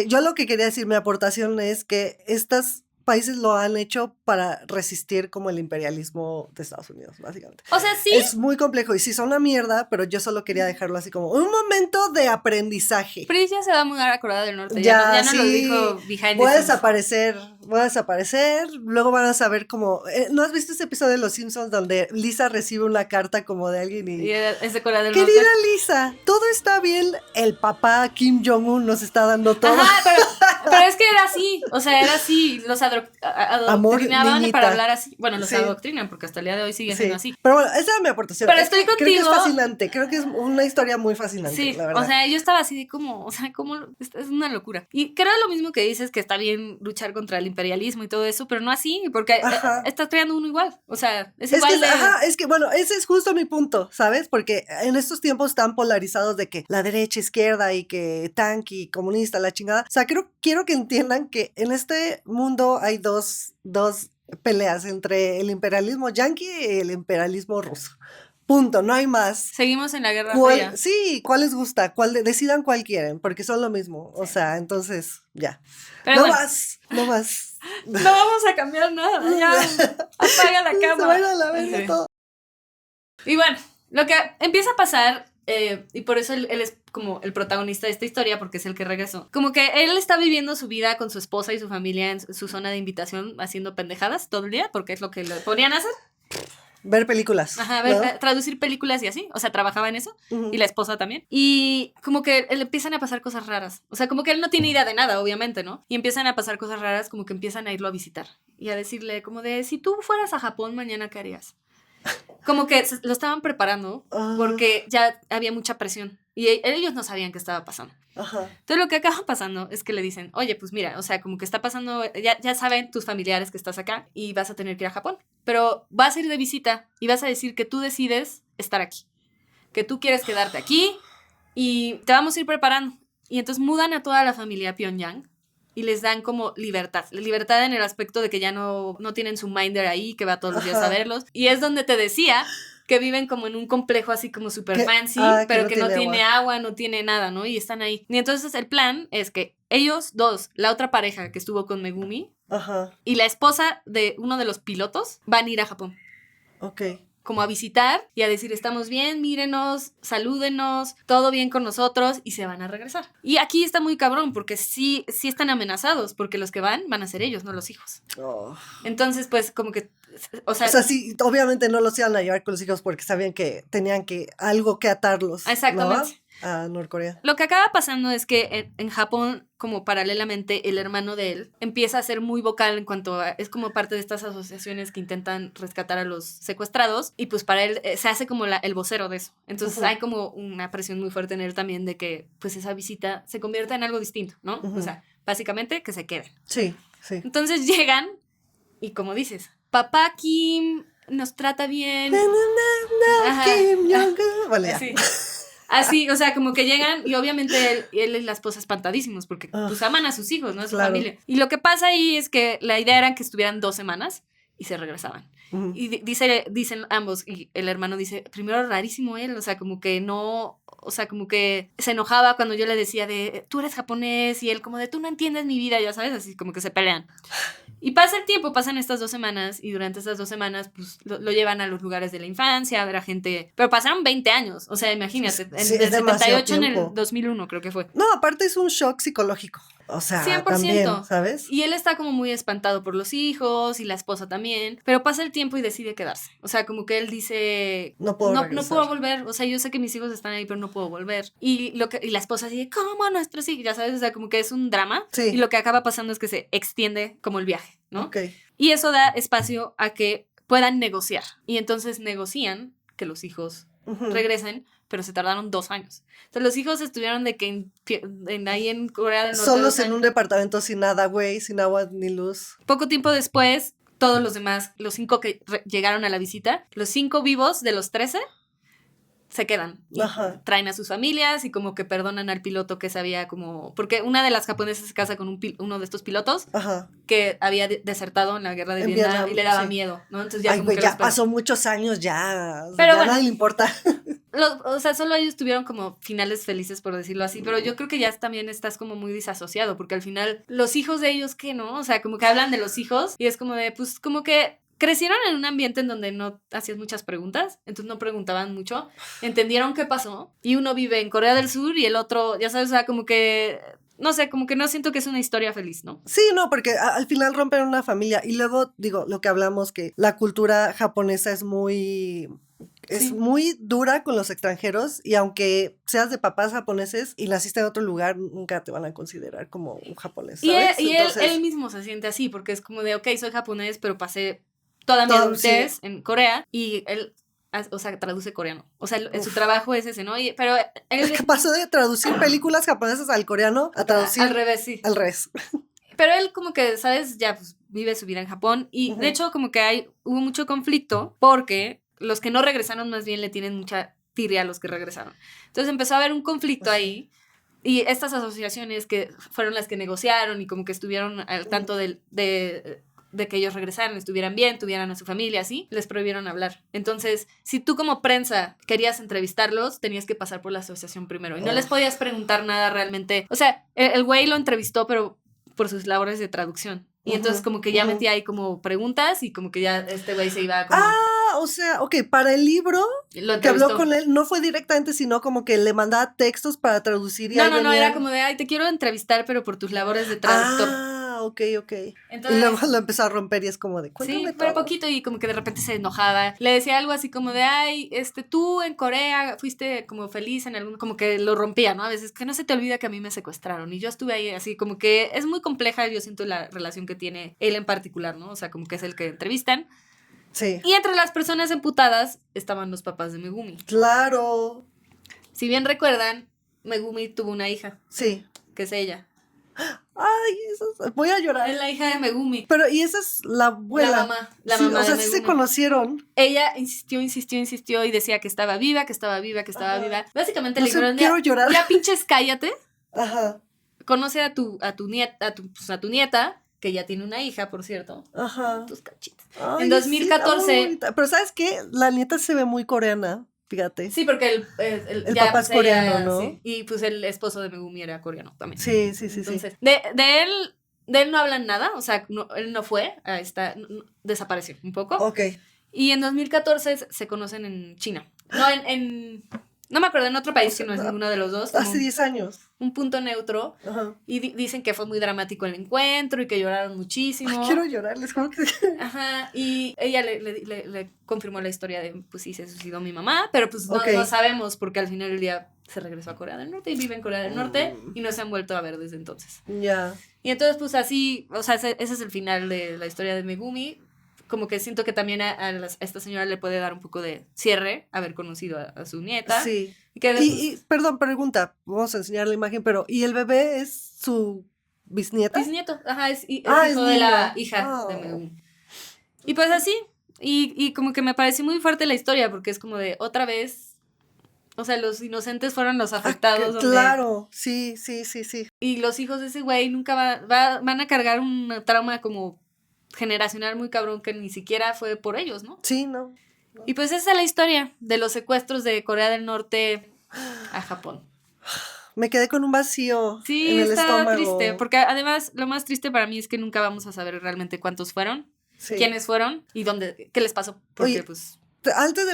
yo lo que quería decir, mi aportación es que estas países lo han hecho para resistir como el imperialismo de Estados Unidos, básicamente. O sea, sí. Es muy complejo y sí son una mierda, pero yo solo quería dejarlo así como un momento de aprendizaje. Pero ya se va a mudar a Corea del Norte. Ya no lo dijo behind the voy a scenes. desaparecer voy a desaparecer, luego van a saber como, ¿no has visto ese episodio de Los Simpsons donde Lisa recibe una carta como de alguien y es de Corea del querida Norte. Lisa, todo está bien, el papá Kim Jong-un nos está dando todo. Ajá, pero es que era así, o sea, era así, los adoctrinaban niñita. para hablar así. Bueno, los Sí. adoctrinan porque hasta el día de hoy siguen siendo así. Pero bueno, esa era mi aportación. Pero estoy Creo que es contigo. fascinante, creo que es una historia muy fascinante, Sí, la verdad. o sea, yo estaba así de como, o sea, como es una locura. Y creo lo mismo que dices, que está bien luchar contra el imperialismo y todo eso, pero no así, porque estás creando uno igual. O sea, es igual de... Es que bueno, ese es justo mi punto, ¿sabes? Porque en estos tiempos tan polarizados de que la derecha, izquierda y que tanqui, comunista, la chingada. O sea, quiero que entiendan que en este mundo hay dos peleas entre el imperialismo yanqui y el imperialismo ruso. Punto, no hay más. Seguimos en la Guerra Fría. Sí, ¿cuál les gusta? Decidan cuál quieren, porque son lo mismo. O sea, entonces, ya. Pero no bueno. más, no más. No vamos a cambiar nada, ya. Apaga la cámara. Se van a la verga todo. Y bueno, lo que empieza a pasar, y por eso él es como el protagonista de esta historia, porque es el que regresó. Como que él está viviendo su vida con su esposa y su familia en su zona de invitación, haciendo pendejadas todo el día, porque es lo que le ponían a hacer. Ver películas. Ajá, ¿no? Traducir películas y así. O sea, trabajaba en eso. Uh-huh. Y la esposa también. Y como que le empiezan a pasar cosas raras. O sea, como que él no tiene idea de nada, obviamente, ¿no? Y empiezan a pasar cosas raras, como que empiezan a irlo a visitar. Y a decirle como de, si tú fueras a Japón mañana, ¿qué harías? Como que lo estaban preparando porque ya había mucha presión. Y ellos no sabían qué estaba pasando. Ajá. Entonces lo que acaba pasando es que le dicen, oye, pues mira, o sea, como que está pasando, ya saben tus familiares que estás acá y vas a tener que ir a Japón. Pero vas a ir de visita y vas a decir que tú decides estar aquí. Que tú quieres quedarte aquí y te vamos a ir preparando. Y entonces mudan a toda la familia a Pyongyang y les dan como libertad. Libertad en el aspecto de que ya no tienen su minder ahí, que va todos los días a verlos. Y es donde te decía que viven como en un complejo así como súper fancy, pero que no tiene agua, no tiene nada, ¿no? Y están ahí. Y entonces el plan es que ellos dos, la otra pareja que estuvo con Megumi, y la esposa de uno de los pilotos, van a ir a Japón. Ok. Como a visitar y a decir, estamos bien, mírenos, salúdenos, todo bien con nosotros, y se van a regresar. Y aquí está muy cabrón, porque sí están amenazados, porque los que van a ser ellos, no los hijos. Oh. Entonces, pues, como que, o sea, sí, obviamente no los iban a llevar con los hijos porque sabían que tenían algo que atarlos. Exactamente. ¿No? A Norcorea. Lo que acaba pasando es que en Japón, como paralelamente, el hermano de él empieza a ser muy vocal en cuanto a, es como parte de estas asociaciones que intentan rescatar a los secuestrados, y pues para él se hace como el vocero de eso. Entonces hay como una presión muy fuerte en él también de que pues esa visita se convierta en algo distinto, ¿no? O sea, básicamente que se queden. Sí. Entonces llegan y como dices, papá Kim nos trata bien. Kim Jong-un. Vale, ya. Sí. Así, o sea, como que llegan y obviamente él y la esposa espantadísimos porque pues aman a sus hijos, ¿no? A su familia. Y lo que pasa ahí es que la idea era que estuvieran 2 semanas y se regresaban. Uh-huh. Y dicen ambos, y el hermano dice, primero rarísimo él, o sea, como que no, o sea, como que se enojaba cuando yo le decía de, tú eres japonés, y él como de, tú no entiendes mi vida, ya sabes, así como que se pelean. Y pasa el tiempo, pasan estas 2 semanas, y durante estas 2 semanas, pues, lo llevan a los lugares de la infancia, a ver a gente, pero pasaron 20 años, o sea, imagínate, del 78 en el 2001 creo que fue. No, aparte es un shock psicológico, o sea, 100%. También, ¿sabes? Y él está como muy espantado por los hijos, y la esposa también, pero pasa el tiempo y decide quedarse, o sea, como que él dice, no puedo volver, o sea, yo sé que mis hijos están ahí, pero no puedo volver, y la esposa dice, ¿cómo nuestros hijos? Ya sabes, o sea, como que es un drama, y lo que acaba pasando es que se extiende como el viaje, ¿no? Okay. Y eso da espacio a que puedan negociar. Y entonces negocian que los hijos regresen, pero se tardaron 2 años. Entonces los hijos estuvieron de que ahí en Corea del Norte. Solos en un departamento sin nada, güey, sin agua ni luz. Poco tiempo después, todos los demás, los 5 que llegaron a la visita, los 5 vivos de los 13... se quedan y traen a sus familias y como que perdonan al piloto que sabía como... Porque una de las japonesas se casa con uno de estos pilotos que había desertado en la guerra de Vietnam y le daba miedo, ¿no? Entonces ya, ya pasó muchos años ya. Pero ya bueno, nadie le importa. O sea, solo ellos tuvieron como finales felices, por decirlo así, pero yo creo que ya también estás como muy disasociado, porque al final los hijos de ellos, ¿qué no? O sea, como que hablan de los hijos y es como de, pues como que crecieron en un ambiente en donde no hacías muchas preguntas, entonces no preguntaban mucho, entendieron qué pasó, y uno vive en Corea del Sur y el otro, ya sabes, o sea, como que, no sé, como que no siento que es una historia feliz, ¿no? Sí, no, porque al final rompen una familia y luego, digo, lo que hablamos, que la cultura japonesa es muy dura con los extranjeros y aunque seas de papás japoneses y naciste en otro lugar, nunca te van a considerar como un japonés, ¿sabes? Y él mismo se siente así, porque es como de, ok, soy japonés, pero pasé toda mi adultez en Corea y él, o sea, traduce coreano. O sea, su trabajo es ese, ¿no? Pero él... ¿Qué pasó de traducir películas japonesas al coreano a traducir? Al revés, sí. Al revés. Pero él como que, ¿sabes? Ya pues vive su vida en Japón y de hecho como que hubo mucho conflicto porque los que no regresaron más bien le tienen mucha tirria a los que regresaron. Entonces empezó a haber un conflicto ahí y estas asociaciones que fueron las que negociaron y como que estuvieron al tanto de que ellos regresaran, estuvieran bien, tuvieran a su familia, así, les prohibieron hablar. Entonces, si tú como prensa querías entrevistarlos, tenías que pasar por la asociación primero y no les podías preguntar nada realmente. O sea, el güey lo entrevistó, pero por sus labores de traducción. Y entonces como que ya metía ahí como preguntas y como que ya este güey se iba como... O sea, ok, para el libro que habló con él, no fue directamente, sino como que le mandaba textos para traducir. Y no, era como de, ay, te quiero entrevistar, pero por tus labores de traductor. Ok. Entonces, y luego lo empezó a romper y es como de, cuéntame sí, pero poquito y como que de repente se enojaba. Le decía algo así como de, ay, tú en Corea fuiste como feliz en algún... Como que lo rompía, ¿no? A veces, que no se te olvida que a mí me secuestraron y yo estuve ahí así, como que es muy compleja, yo siento la relación que tiene él en particular, ¿no? O sea, como que es el que entrevistan. Sí. Y entre las personas emputadas estaban los papás de Megumi. Claro. Si bien recuerdan, Megumi tuvo una hija. Sí. Que es ella. Ay, voy a llorar. Es la hija de Megumi. Pero, y esa es la abuela. La mamá o sea, de Megumi. Sí se conocieron. Ella insistió y decía que estaba viva. Básicamente no le dijeron, quiero llorar. Ya pinches cállate. Ajá. Conoce a tu nieta, que ya tiene una hija, por cierto. Ajá. Tus cachitas. Ay, en 2014. Sí, pero ¿sabes qué? La nieta se ve muy coreana. Fíjate. Sí, porque el papá es coreano, ¿no? Sí, y pues el esposo de Megumi era coreano también. Sí. Entonces, de él no hablan nada, o sea, él no fue, desapareció un poco. Ok. Y en 2014 se conocen en China. No, no me acuerdo, en otro país, que no es ninguno de los dos. Hace 10 años. Un punto neutro. Ajá. Y dicen que fue muy dramático el encuentro y que lloraron muchísimo. Ay, quiero llorar, les juro que... Ajá, y ella le confirmó la historia de, pues sí, se suicidó mi mamá, pero pues no sabemos porque al final del día se regresó a Corea del Norte y vive en Corea del Norte y no se han vuelto a ver desde entonces. Ya. Y entonces pues así, o sea, ese es el final de la historia de Megumi. Como que siento que también a esta señora le puede dar un poco de cierre haber conocido a su nieta. Sí. Y perdón, pregunta, vamos a enseñar la imagen, pero ¿y el bebé es su bisnieta? Bisnieto, ajá, es hijo de la hija de Megumi. Y pues así, y como que me pareció muy fuerte la historia, porque es como de otra vez, o sea, los inocentes fueron los afectados. Claro, sí. Y los hijos de ese güey nunca van a cargar un trauma como generacional muy cabrón que ni siquiera fue por ellos, ¿no? Sí, no. Y pues esa es la historia de los secuestros de Corea del Norte a Japón. Me quedé con un vacío en el estómago. Sí, está triste, porque además lo más triste para mí es que nunca vamos a saber realmente cuántos fueron, quiénes fueron y qué les pasó. Porque Oye, pues... Antes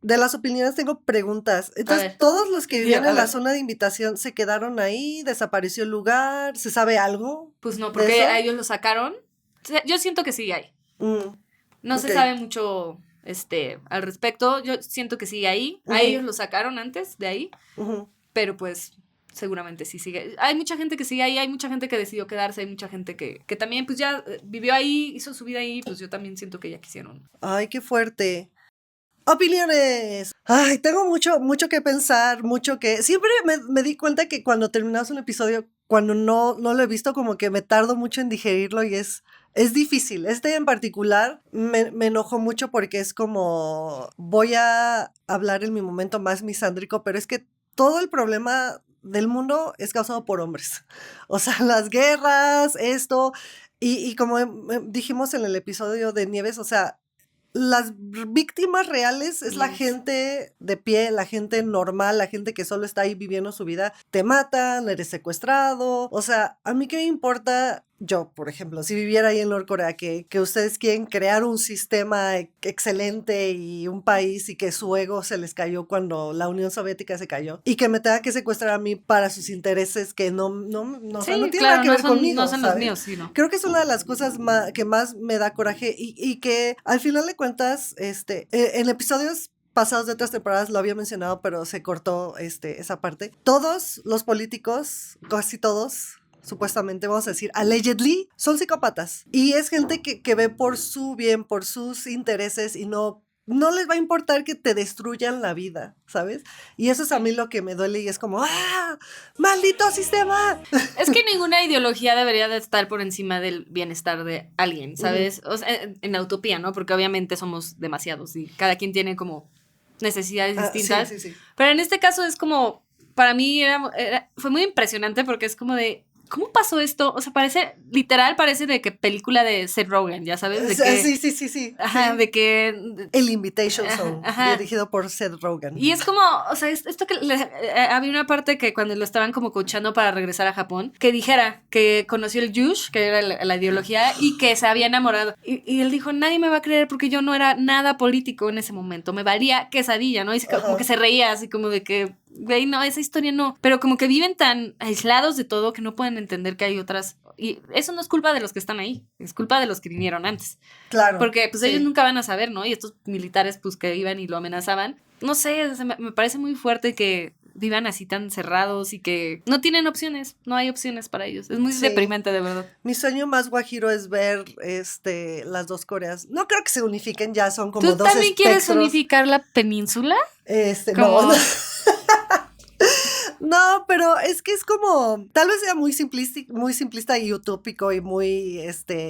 de las opiniones tengo preguntas. Entonces, ¿todos los que vivían en la zona de invitación se quedaron ahí? ¿Desapareció el lugar? ¿Se sabe algo? Pues no, porque a ellos lo sacaron. Yo siento que sigue ahí. No se sabe mucho al respecto. Yo siento que sigue ahí. A ellos lo sacaron antes de ahí. Pero pues seguramente sí sigue. Hay mucha gente que sigue ahí, hay mucha gente que decidió quedarse, hay mucha gente que también pues ya vivió ahí, hizo su vida ahí, pues yo también siento que ya quisieron. Ay, qué fuerte. Opiniones. Ay, tengo mucho que pensar, Siempre me di cuenta que cuando terminas un episodio, cuando no lo he visto, como que me tardo mucho en digerirlo y es difícil. En particular me enojó mucho porque es como, voy a hablar en mi momento más misándrico, pero es que todo el problema del mundo es causado por hombres. O sea, las guerras, esto, y como dijimos en el episodio de Nieves, o sea, las víctimas reales es la gente de pie, la gente normal, la gente que solo está ahí viviendo su vida. Te matan, eres secuestrado. O sea, a mí qué me importa yo, por ejemplo, si viviera ahí en Norcorea, que ustedes quieren crear un sistema excelente y un país y que su ego se les cayó cuando la Unión Soviética se cayó y que me tenga que secuestrar a mí para sus intereses que no, o sea, no tiene nada que ver conmigo, no son ¿sabes? los míos, sí, no. Creo que es una de las cosas que más me da coraje y que al final de cuentas, en episodios pasados de otras temporadas lo había mencionado, pero se cortó esa parte. Todos los políticos, casi todos, supuestamente, vamos a decir, allegedly, son psicópatas. Y es gente que ve por su bien, por sus intereses y no les va a importar que te destruyan la vida, ¿sabes? Y eso es a mí lo que me duele y es como, ¡ah! ¡Maldito sistema! Es que ninguna ideología debería de estar por encima del bienestar de alguien, ¿sabes? O sea, en la utopía, ¿no? Porque obviamente somos demasiados y cada quien tiene como necesidades distintas. Sí. Pero en este caso es como, para mí fue muy impresionante porque es como de, ¿cómo pasó esto? O sea, parece de que película de Seth Rogen, ya sabes, de que... Sí. Ajá, sí. de que... El Invitation Zone, ajá. dirigido por Seth Rogen. Y es como, o sea, esto que había una parte que cuando lo estaban como coachando para regresar a Japón, que dijera que conoció el Yush, que era la ideología, y que se había enamorado. Y él dijo, nadie me va a creer porque yo no era nada político en ese momento, me valía quesadilla, ¿no? Y como que se reía así como de que, güey, no, esa historia no. Pero como que viven tan aislados de todo que no pueden entender que hay otras... Y eso no es culpa de los que están ahí, es culpa de los que vinieron antes. Claro. Porque pues ellos nunca van a saber, ¿no? Y estos militares pues que iban y lo amenazaban. No sé, me parece muy fuerte que vivan así tan cerrados y que no tienen opciones, no hay opciones para ellos. Es muy deprimente, de verdad. Mi sueño más guajiro es ver las dos Coreas. No creo que se unifiquen, ya son como dos espectros. ¿Tú también quieres unificar la península? Como... No. No, pero es que es como, tal vez sea muy simplista y utópico y muy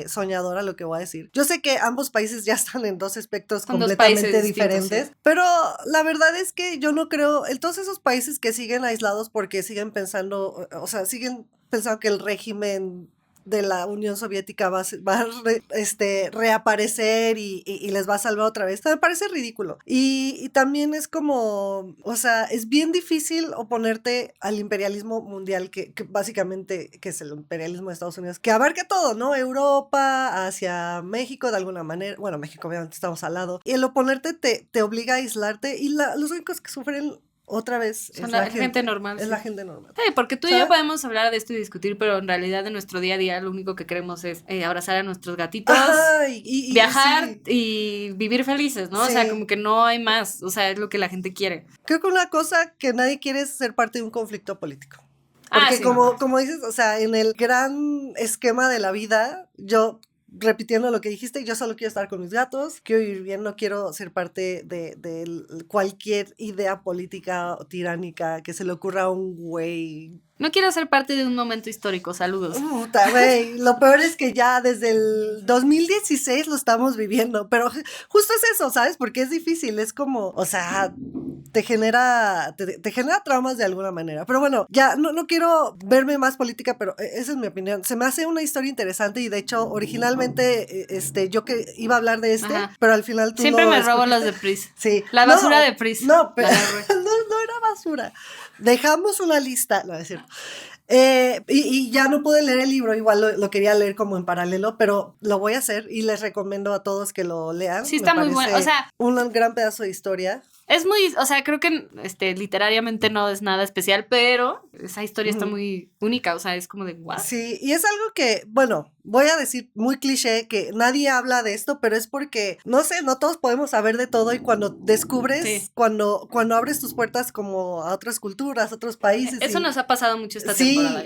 soñadora lo que voy a decir. Yo sé que ambos países ya están en dos espectros completamente diferentes, sí. Pero la verdad es que yo no creo, en todos esos países que siguen aislados porque siguen pensando, o sea, siguen pensando que el régimen de la Unión Soviética va a reaparecer y les va a salvar otra vez. Me parece ridículo. Y también es como, o sea, es bien difícil oponerte al imperialismo mundial que básicamente, que es el imperialismo de Estados Unidos, que abarca todo, ¿no? Europa, Asia, México de alguna manera. Bueno, México obviamente estamos al lado. Y el oponerte te obliga a aislarte y los únicos que sufren otra vez son la gente normal. Es la gente normal. Sí, porque tú y yo podemos hablar de esto y discutir, pero en realidad en nuestro día a día lo único que queremos es abrazar a nuestros gatitos, viajar y vivir felices, ¿no? Sí. O sea, como que no hay más, o sea, es lo que la gente quiere. Creo que una cosa que nadie quiere es ser parte de un conflicto político. Porque sí, como dices, o sea, en el gran esquema de la vida, repitiendo lo que dijiste, yo solo quiero estar con mis gatos, quiero vivir bien, no quiero ser parte de cualquier idea política o tiránica que se le ocurra a un güey. No quiero ser parte de un momento histórico, saludos. Puta, güey, lo peor es que ya desde el 2016 lo estamos viviendo, pero justo es eso, ¿sabes? Porque es difícil, es como, o sea, te genera traumas de alguna manera. Pero bueno, ya no quiero verme más política, pero esa es mi opinión. Se me hace una historia interesante y de hecho, originalmente, yo que iba a hablar de pero al final tú siempre me robo los de Pris. Sí. La basura de Pris. No, pero no era basura. Dejamos una lista, no es cierto. Y ya no pude leer el libro, igual lo quería leer como en paralelo, pero lo voy a hacer y les recomiendo a todos que lo lean. Sí, está muy bueno, o sea, un gran pedazo de historia. Es muy, o sea, creo que literariamente no es nada especial, pero esa historia está muy única, o sea, es como de wow. Sí, y es algo que, bueno, voy a decir muy cliché que nadie habla de esto, pero es porque, no sé, no todos podemos saber de todo y cuando descubres, cuando abres tus puertas como a otras culturas, a otros países. Eso nos ha pasado mucho esta temporada.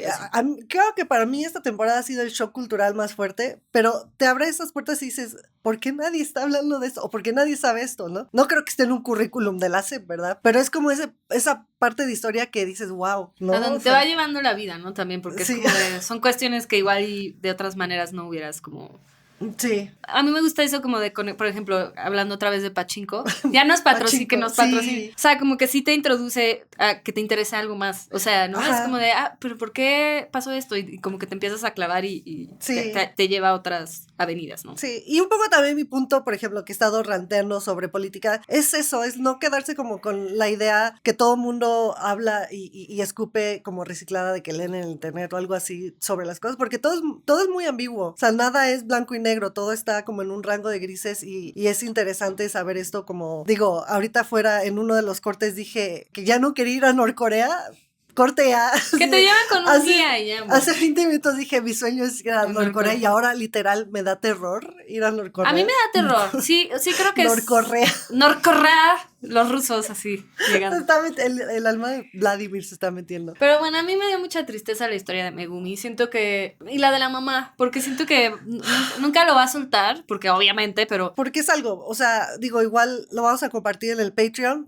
Creo que para mí esta temporada ha sido el shock cultural más fuerte, pero te abre esas puertas y dices, ¿por qué nadie está hablando de esto? ¿O por qué nadie sabe esto, no? No creo que esté en un currículum de la SEP, ¿verdad? Pero es como esa parte de historia que dices, wow, ¿no? A donde te va llevando la vida, ¿no? También, porque es como son cuestiones que igual y de otras maneras no hubieras como Sí. A mí me gusta eso como de, por ejemplo, hablando otra vez de Pachinko, ya nos patrocina, que nos patrocina. Sí. O sea, como que sí te introduce a que te interese algo más. O sea, ¿no? Ajá. Es como de, pero ¿por qué pasó esto? Y como que te empiezas a clavar y sí. te lleva a otras avenidas, ¿no? Sí, y un poco también mi punto, por ejemplo, que he estado ranteando sobre política, es eso, es no quedarse como con la idea que todo mundo habla y escupe como reciclada de que leen en el internet o algo así sobre las cosas, porque todo es muy ambiguo. O sea, nada es blanco y negro, todo está como en un rango de grises y es interesante saber esto como, digo, ahorita fuera en uno de los cortes dije que ya no quería ir a Norcorea. Corte A. Que te llevan con un guía y ya. Hace 20 minutos dije, mi sueño es ir a Norcorea y ahora literal me da terror ir a Norcorea. A mí me da terror, sí creo que Norcorea. Norcorea, los rusos así, llegando. El alma de Vladimir se está metiendo. Pero bueno, a mí me dio mucha tristeza la historia de Megumi, siento que, y la de la mamá, porque siento que nunca lo va a soltar, porque obviamente, pero... Porque es algo, o sea, digo, igual lo vamos a compartir en el Patreon,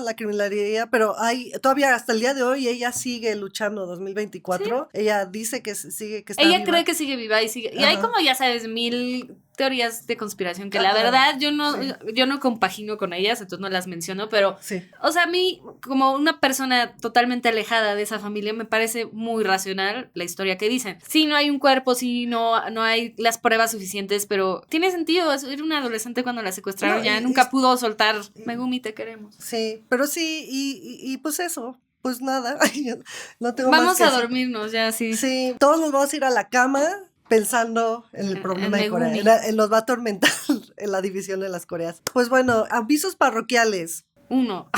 la criminalidad, pero hay, todavía hasta el día de hoy ella sigue luchando 2024, ¿sí? Ella dice que sigue, que está ella viva. Cree que sigue viva y sigue, y hay como ya sabes, 1000 teorías de conspiración que la verdad yo no compagino con ellas, entonces no las menciono, pero sí. O sea, a mí como una persona totalmente alejada de esa familia me parece muy racional la historia que dicen. Sí, no hay un cuerpo, sí, no hay las pruebas suficientes, pero tiene sentido, era una adolescente cuando la secuestraron, nunca pudo soltar Megumi, te queremos. Sí, pero sí, y pues eso. Pues nada, no tengo vamos más que a dormirnos ya, sí. Sí, todos nos vamos a ir a la cama pensando en el problema de Corea. Nos va a atormentar en la división de las Coreas. Pues bueno, avisos parroquiales. 1.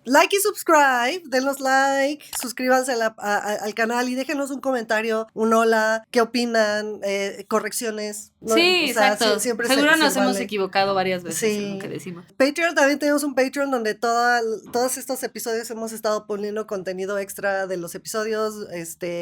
Like y subscribe, denos like, suscríbanse al canal y déjenos un comentario, un hola, qué opinan, correcciones. Sí, exacto. Siempre seguro nos hemos equivocado varias veces en lo que decimos. Patreon, también tenemos un Patreon donde todos estos episodios hemos estado poniendo contenido extra de los episodios,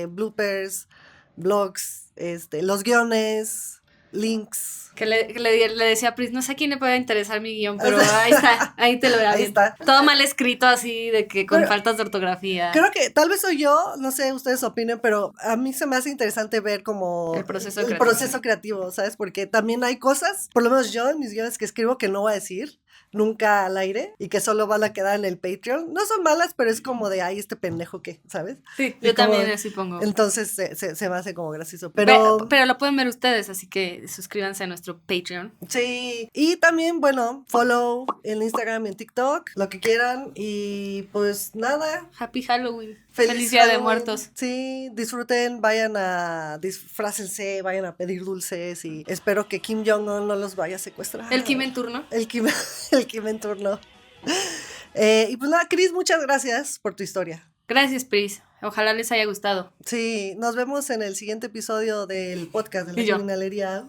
bloopers, blogs, los guiones, links. Que le decía a Pris, no sé a quién le puede interesar mi guión, pero ahí está, ahí te lo veo. Ahí está. Todo mal escrito así, de que con faltas de ortografía. Creo que tal vez soy yo, no sé, ustedes opinen, pero a mí se me hace interesante ver como el proceso creativo, ¿sabes? Porque también hay cosas, por lo menos yo en mis guiones que escribo que no voy a decir nunca al aire y que solo van a quedar en el Patreon. No son malas, pero es como de, ay, este pendejo que, ¿sabes? Sí, yo también así pongo. Entonces se me hace como gracioso. Pero lo pueden ver ustedes, así que suscríbanse a nuestro Patreon. Sí, y también, bueno, follow en Instagram y en TikTok, lo que quieran. Y pues nada. Happy Halloween. Feliz Día de Muertos. Sí, disfruten, disfrácense, vayan a pedir dulces y espero que Kim Jong-un no los vaya a secuestrar. El Kim en turno. El Kim en turno. Y pues nada, Cris, muchas gracias por tu historia. Gracias, Pris. Ojalá les haya gustado. Sí, nos vemos en el siguiente episodio del podcast de la criminalería.